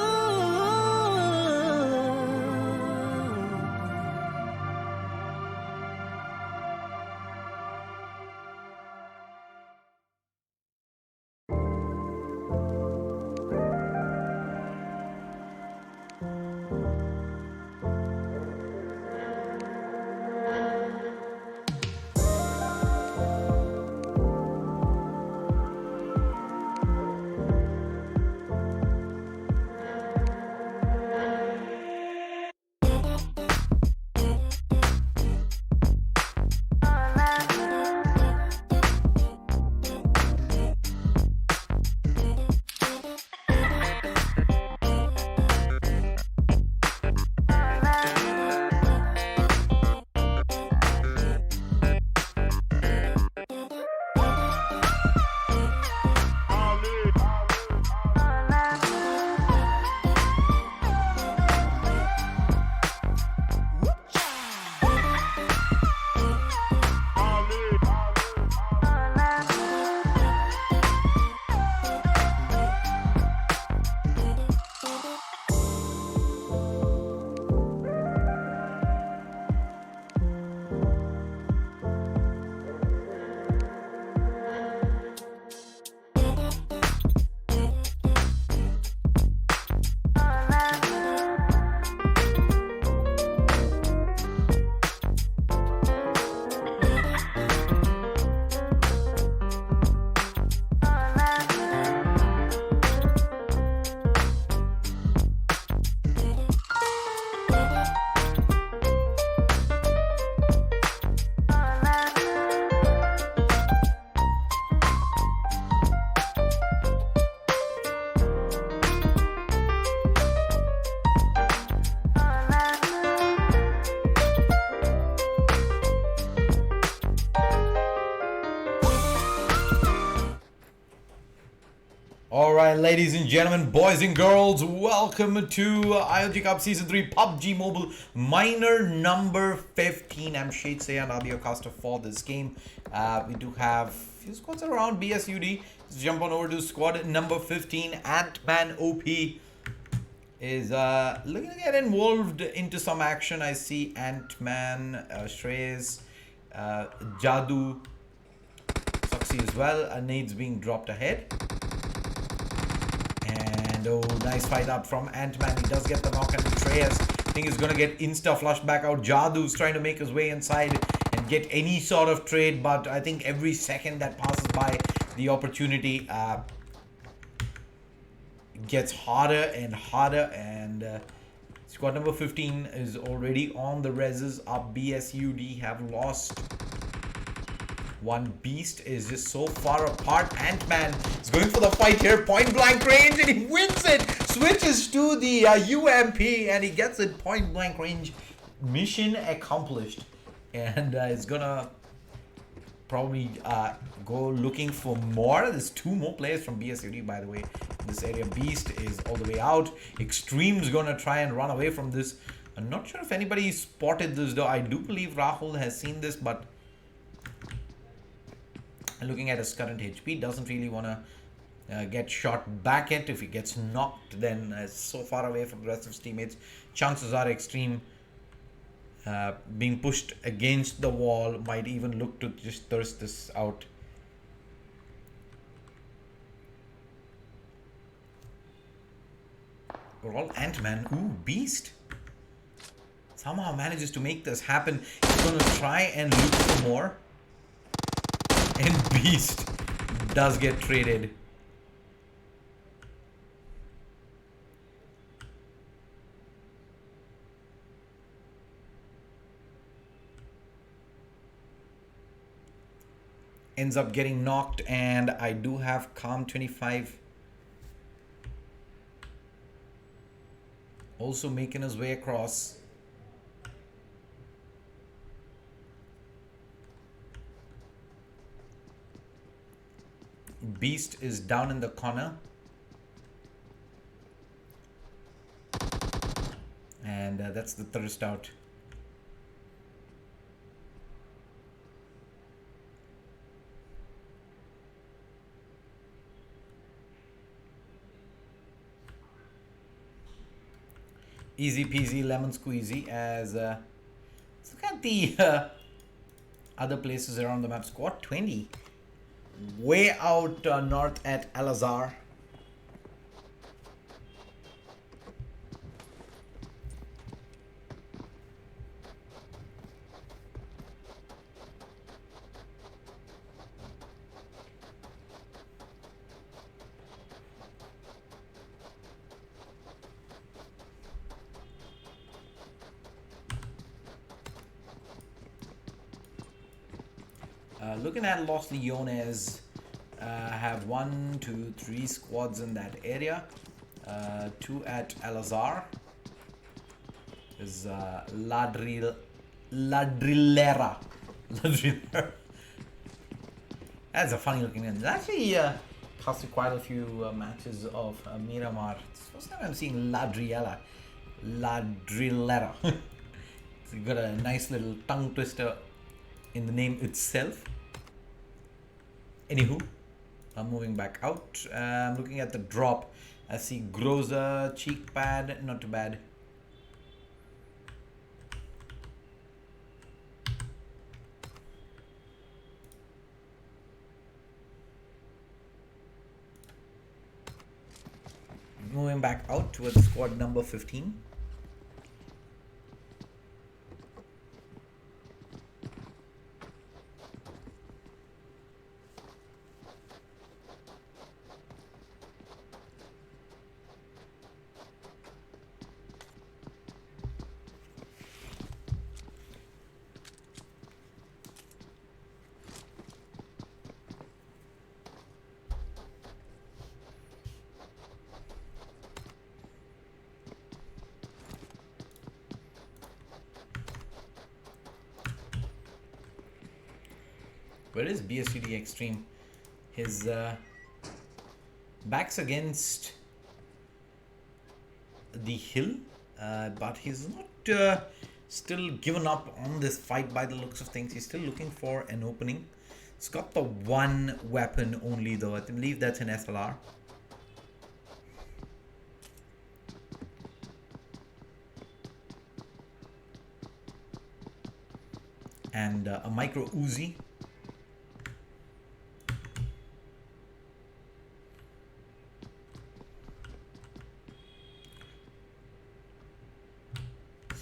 Alright, ladies and gentlemen, boys and girls, welcome to ILG Cup Season 3 PUBG Mobile Minor number 15. I'm Shade Sayan, I'll be your caster for this game. We do have a few squads around BSUD. Let's jump on over to squad number 15. Ant-Man OP is looking to get involved into some action. I see Ant-Man, Shreyas, Jadu, Suxy as well. Nades being dropped ahead. And And oh, nice fight up from Ant-Man. He does get the knock, and Treyas, I think, is going to get insta-flushed back out. Jadu's trying to make his way inside and get any sort of trade, but I think every second that passes by, the opportunity gets harder and harder. And squad number 15 is already on the reses up. BSUD have lost. One beast is just so far apart. Ant-Man is going for the fight here. Point blank range, and he wins it. Switches to the UMP, and he gets it point blank range. Mission accomplished. And it's gonna probably go looking for more. There's 2 more players from BSUD, by the way, in this area. Beast is all the way out. Extreme's gonna try and run away from this. I'm not sure if anybody spotted this, though. I do believe Rahul has seen this, but looking at his current HP, doesn't really want to get shot back at. If he gets knocked, then so far away from the rest of his teammates, chances are Extreme being pushed against the wall might even look to just thirst this out. Overall, Ant-Man, ooh, Beast somehow manages to make this happen. He's going to try and look for more. And Beast does get traded. Ends up getting knocked, and I do have Calm 25 also making his way across. Beast is down in the corner, and that's the thirst out. Easy peasy lemon squeezy. As let's look at the other places around the map. Squad 20 way out north at Al-Azhar. Looking at Los Leones, have 1, 2, 3 squads in that area. 2 at Al-Azhar. Is Ladrillera. That's a funny looking name. It's actually costed quite a few matches of Miramar. It's the first time I'm seeing Ladrillera. It's got a nice little tongue twister in the name itself. Anywho, I'm moving back out. I'm looking at the drop. I see Groza, cheek pad, not too bad. Moving back out towards squad number 15. Where is BSUD Extreme? His back's against the hill, but he's not still given up on this fight by the looks of things. He's still looking for an opening. He's got the one weapon only though. I believe that's an SLR. And a micro Uzi.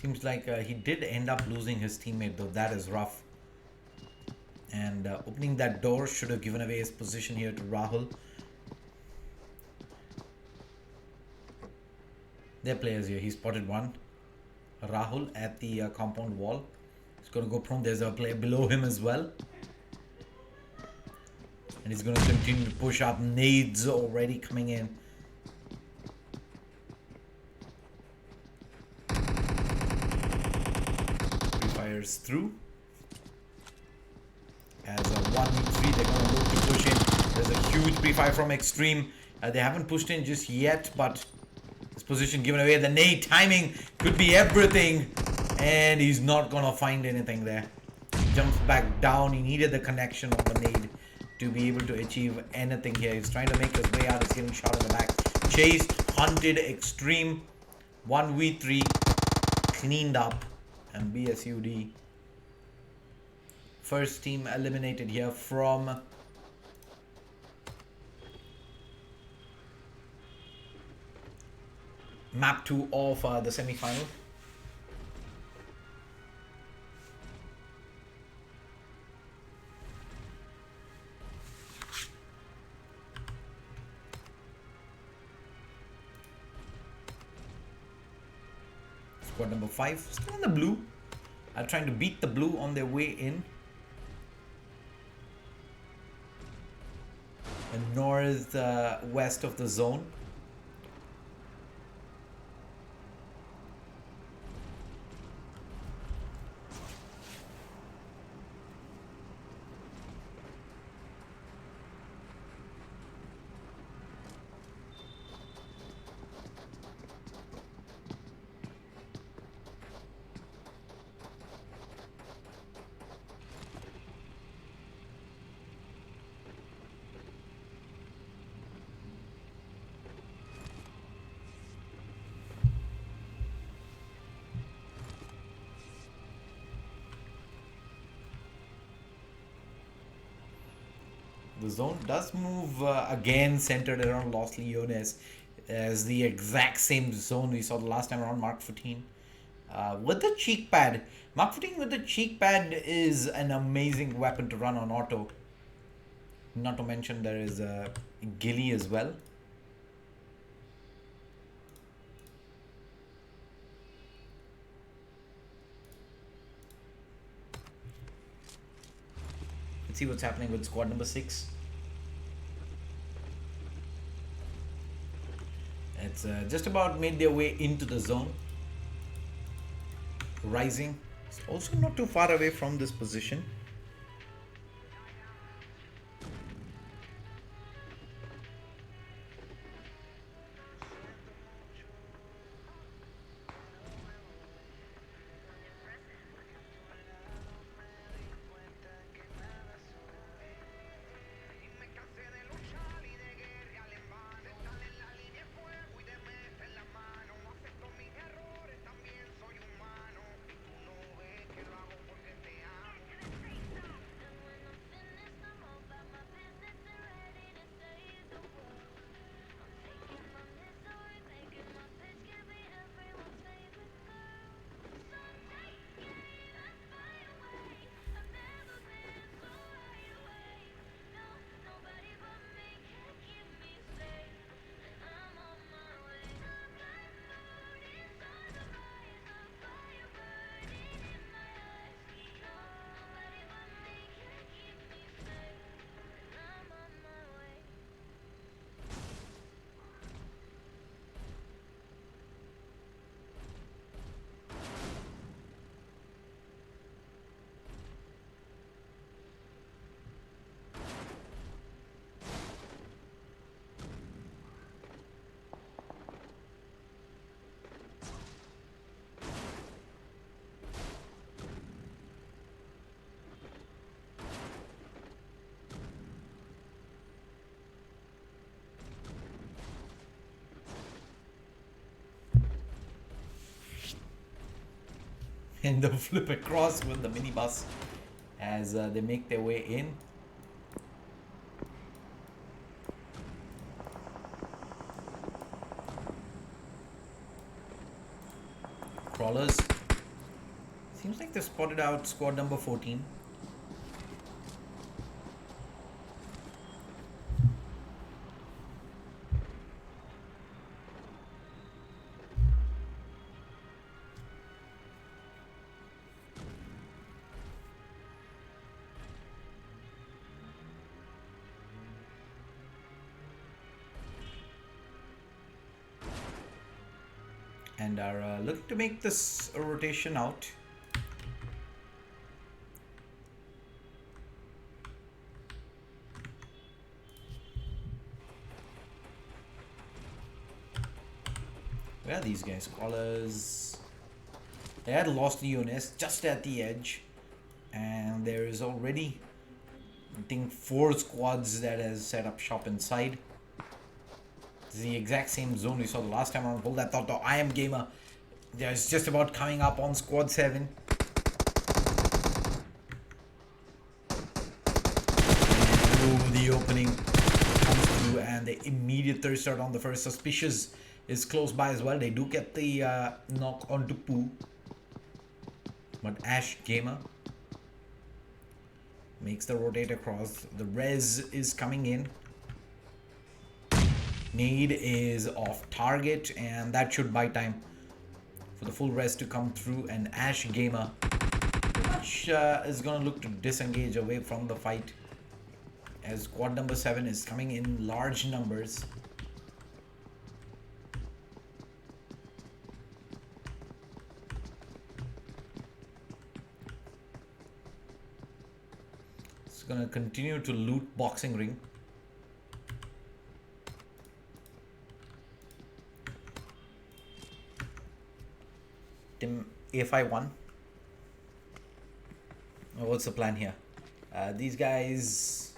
Seems like he did end up losing his teammate though. That is rough. And opening that door should have given away his position here to Rahul. There are players here. He spotted one. Rahul at the compound wall. He's going to go prone. There's a player below him as well. And he's going to continue to push up. Nades already coming in. Fires through. As a 1v3, they're going to look to push in. There's a huge pre-fire from Extreme. They haven't pushed in just yet, but his position given away. The nade timing could be everything. And he's not going to find anything there. He jumps back down. He needed the connection of the nade to be able to achieve anything here. He's trying to make his way out. He's getting shot in the back. Chased, hunted, Extreme. 1v3. Cleaned up. And BSUD. First team eliminated here from map 2 of the semi-final. Squad number 5 still in the blue. Trying to beat the blue on their way in. And north west of the zone. The zone does move again, centered around Los Leones, as the exact same zone we saw the last time around Mark 14. With the cheek pad, Mark 14 with the cheek pad is an amazing weapon to run on auto. Not to mention there is a ghillie as well. Let's see what's happening with squad number 6. It's just about made their way into the zone. Rising. It's also not too far away from this position. And they'll flip across with the minibus as they make their way in. Crawlers Seems like they spotted out squad number 14. And are looking to make this a rotation out. Where are these guys? Scholars. They had lost the units just at the edge, and there is already, I think, 4 squads that has set up shop inside. This is the exact same zone we saw the last time around. Hold that thought though. I am gamer. Yeah, it's just about coming up on squad 7. And the opening comes through, and the immediate third start on the first. Suspicious is close by as well. They do get the knock onto Poo. But Ash Gamer makes the rotate across. The res is coming in. Need is off target, and that should buy time for the full res to come through. And Ash Gamer pretty much is going to look to disengage away from the fight, as squad number 7 is coming in large numbers. It's going to continue to loot boxing ring. Team A51. What's the plan here? These guys,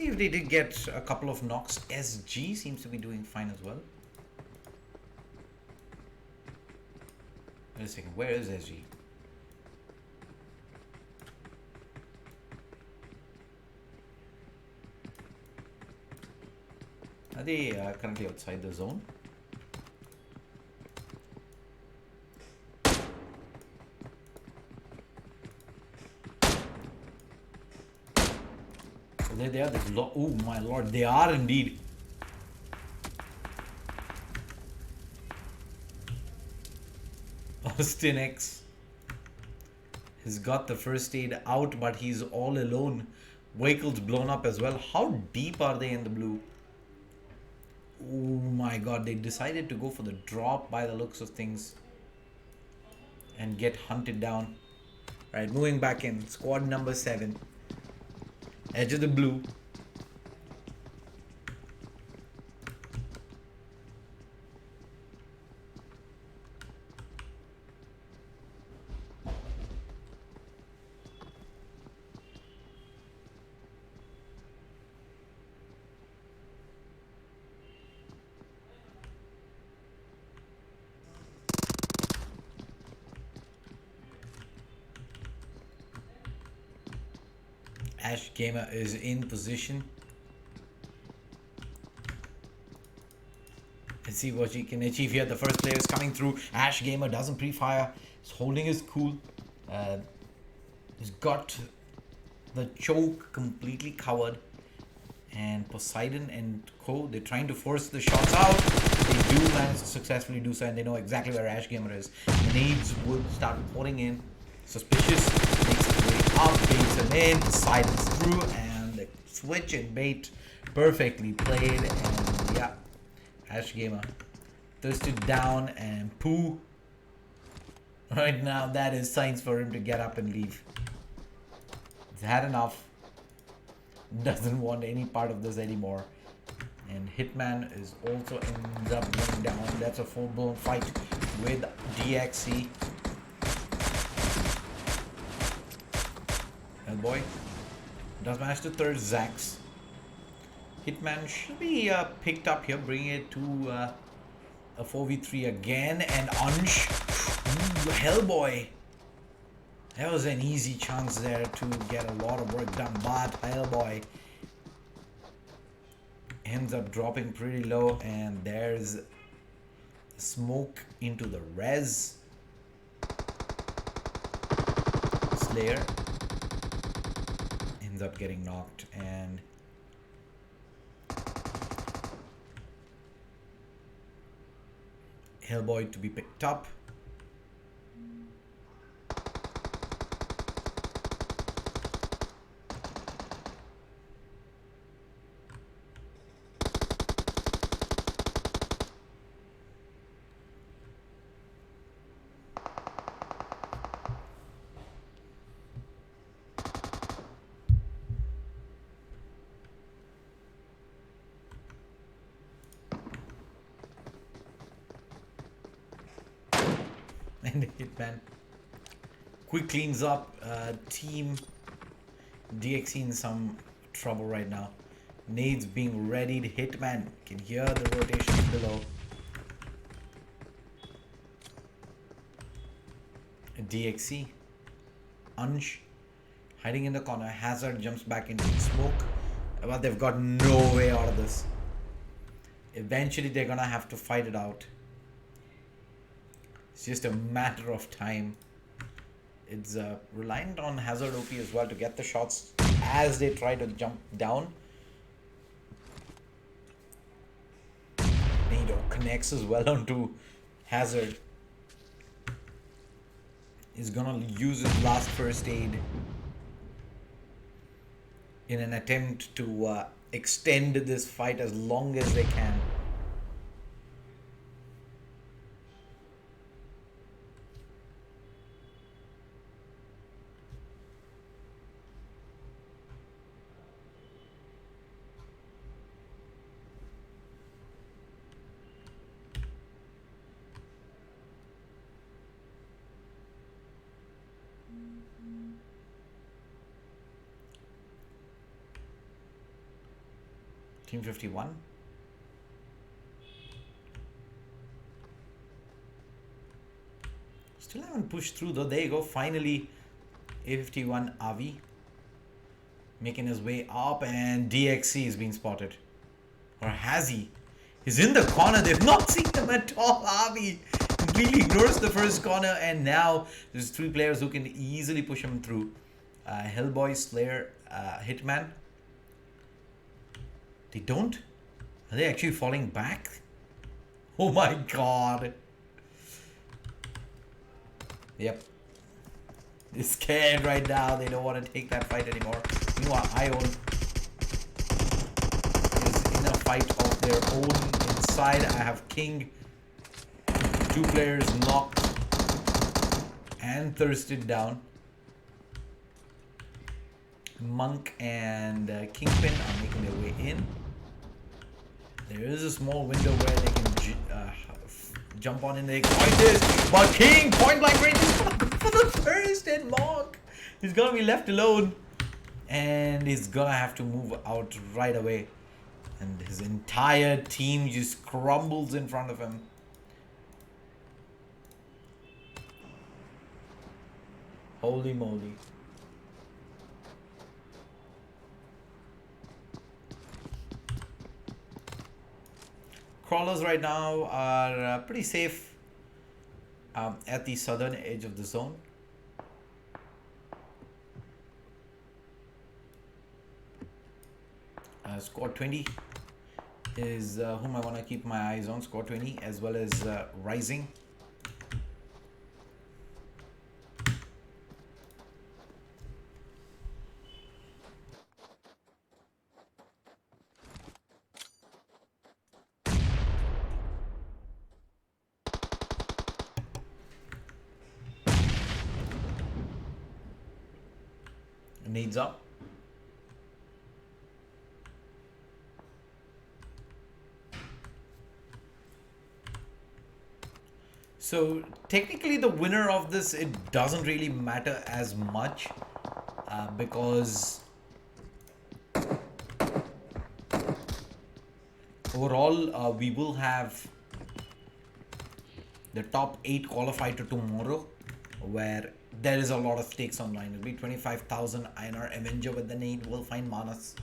if they did get a couple of knocks, SG seems to be doing fine as well. Wait a second, where is SG? Are they currently outside the zone? There they are. Oh my lord, they are indeed. Austin X has got the first aid out, but he's all alone. Vehicle's blown up as well. How deep are they in the blue? Oh my god, they decided to go for the drop by the looks of things and get hunted down. Right, moving back in. Squad number 7. Edge of the blue. Ash Gamer is in position. Let's see what he can achieve here. The first player is coming through. Ash Gamer doesn't pre-fire. He's holding his cool. He's got the choke completely covered. And Poseidon and Co, they're trying to force the shots out. They do manage to successfully do so, and they know exactly where Ash Gamer is. The nades would start pouring in. Suspicious makes his way up, baits him in, Poseidon's through, and the switch and bait perfectly played. And yeah, Ash Gamer thirsted down, and Poo. Right now, that is signs for him to get up and leave. He's had enough. Doesn't want any part of this anymore. And Hitman is also ends up going down. That's a full-blown fight with DXC. Boy does manage to third Zax. Hitman should be picked up here, bringing it to a 4v3 again. And Ansh, ooh, Hellboy. That was an easy chance there to get a lot of work done, but Hellboy ends up dropping pretty low, and there's smoke into the res. Slayer ends up getting knocked, and Hellboy to be picked up. And Hitman quick cleans up. Team DXC in some trouble right now. Nades being readied. Hitman can hear the rotations below. DXC. Unsh hiding in the corner. Hazard jumps back into the smoke. But they've got no way out of this. Eventually they're gonna have to fight it out. It's just a matter of time. It's reliant on Hazard OP as well to get the shots as they try to jump down. Nado connects as well onto Hazard. He's gonna use his last first aid in an attempt to extend this fight as long as they can. Team 51. Still haven't pushed through though. There you go. Finally, A51 Avi making his way up, and DXC is being spotted. Or has he? He's in the corner. They've not seen him at all. Avi completely ignores the first corner, and now there's three players who can easily push him through. Hellboy, Slayer, Hitman. They don't? Are they actually falling back? Oh my god. Yep. They're scared right now. They don't want to take that fight anymore. Meanwhile, Ion is in a fight of their own inside. I have King. Two players knocked and thirsted down. Monk and Kingpin are making their way in. There is a small window where they can jump on in the exploit, but King point blank range is gonna go for the first, and Monk is gonna be left alone, and he's gonna have to move out right away, and his entire team just crumbles in front of him. Holy moly. Crawlers right now are pretty safe at the southern edge of the zone. Squad 20 is whom I want to keep my eyes on. Squad 20 as well as Rising. Needs up. So technically the winner of this, it doesn't really matter as much because overall we will have the top 8 qualified to tomorrow, where there is a lot of stakes online. It'll be 25,000 INR. Avenger with the nade will find Manas.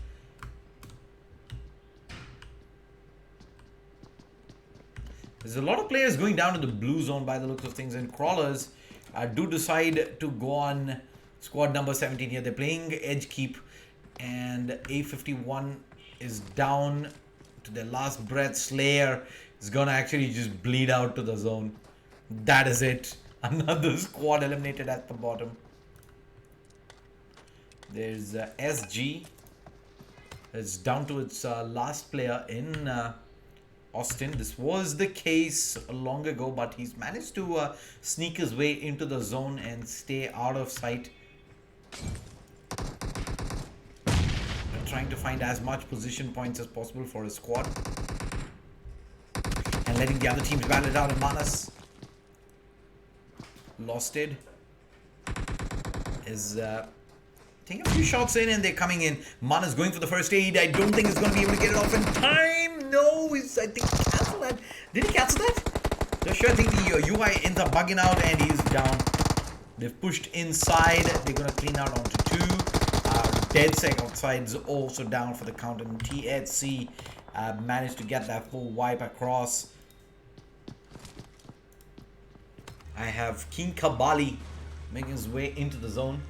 There's a lot of players going down to the blue zone by the looks of things, and Crawlers do decide to go on Squad number 17 here. They're playing Edge Keep, and A51 is down to their last breath. Slayer is gonna actually just bleed out to the zone. That is it. Another squad eliminated at the bottom. There's SG. It's down to its last player in Austin. This was the case long ago, but he's managed to sneak his way into the zone and stay out of sight. Trying to find as much position points as possible for his squad and letting the other teams battle it out. And Manas lost it is taking a few shots in, and they're coming in. Manas going for the first aid. I don't think he's going to be able to get it off in time. No, I think he canceled that. Did he cancel that? So sure, I think the UI ends up bugging out and he's down. They've pushed inside. They're going to clean out onto 2. DeadSec outside is also down for the count, and THC managed to get that full wipe across. I have King Kabali making his way into the zone.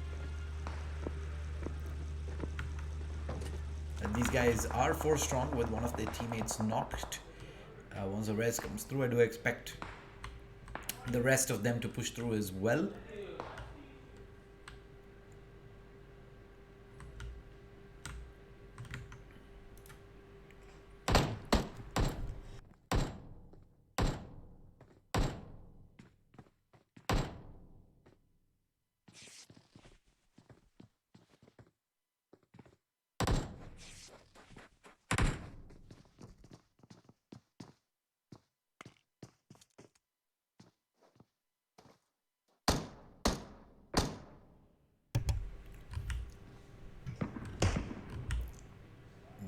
And these guys are 4 strong with one of their teammates knocked. Once the res comes through, I do expect the rest of them to push through as well.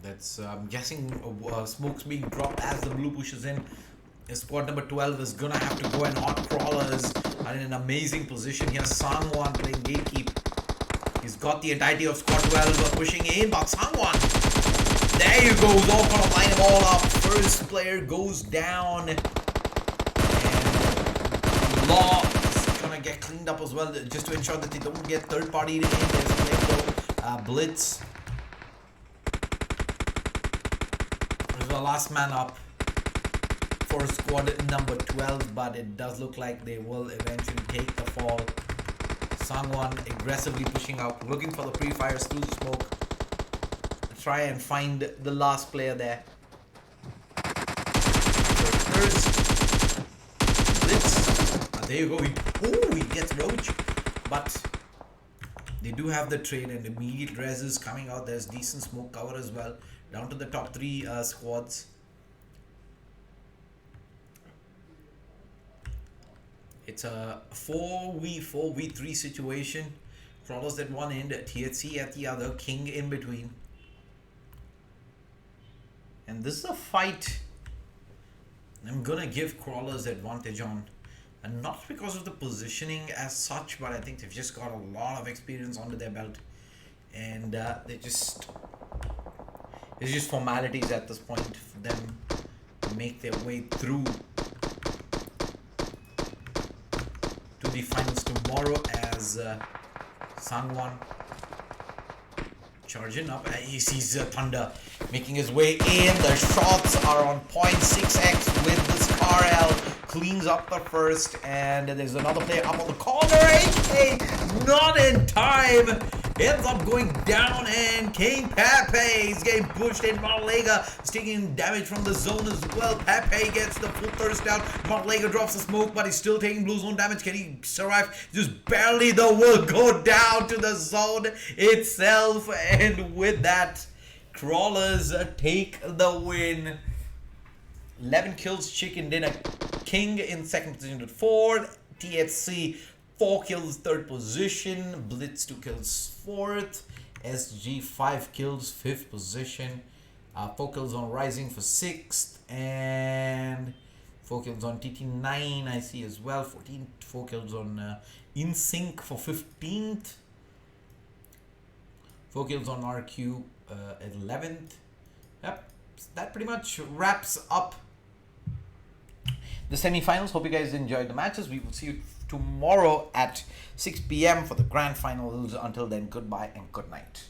That's, I'm guessing smoke's being dropped as the blue pushes in. Squad number 12 is gonna have to go, and Hot Crawlers are in an amazing position here. Sangwan playing gatekeep. He's got the entirety of squad 12 pushing in, but Sangwan, there you go, all gonna line them all up. First player goes down, and Law is gonna get cleaned up as well, just to ensure that they don't get third party in. There's Blitz. The last man up for squad number 12, but it does look like they will eventually take the fall. Sangwan aggressively pushing out, looking for the pre-fires through the smoke. Try and find the last player there. So first, Blitz. There you go. He gets Roach, but they do have the trade, and immediate res is coming out. There's decent smoke cover as well. Down to the top 3 squads. It's a 4v3 situation. Crawlers at one end, THC at the other, King in between. And this is a fight I'm gonna give Crawlers advantage on. And not because of the positioning as such, but I think they've just got a lot of experience under their belt. And it's just formalities at this point for them to make their way through to the finals tomorrow, as Sangwan charging up. He sees Thunder making his way in. The shots are on point. 6x with this RL cleans up the first, and there's another player up on the corner. AK not in time. Ends up going down, and King Pepe is getting pushed in. Marlega is taking damage from the zone as well. Pepe gets the full thirst down. Marlega drops the smoke, but he's still taking blue zone damage. Can he survive? Just barely, though, will go down to the zone itself. And with that, Crawlers take the win. 11 kills, Chicken Dinner. King in second position with 4. THC 4 kills, third position. Blitz 2 kills, fourth. SG 5 kills, fifth position. 4 kills on Rising for 6th, and 4 kills on TT9 I see as well. 4 kills on InSync for 15th. 4 kills on RQ 11th. Yep, that pretty much wraps up the semi-finals. Hope you guys enjoyed the matches. We will see you tomorrow at 6 p.m. for the grand finals. Until then, goodbye and good night.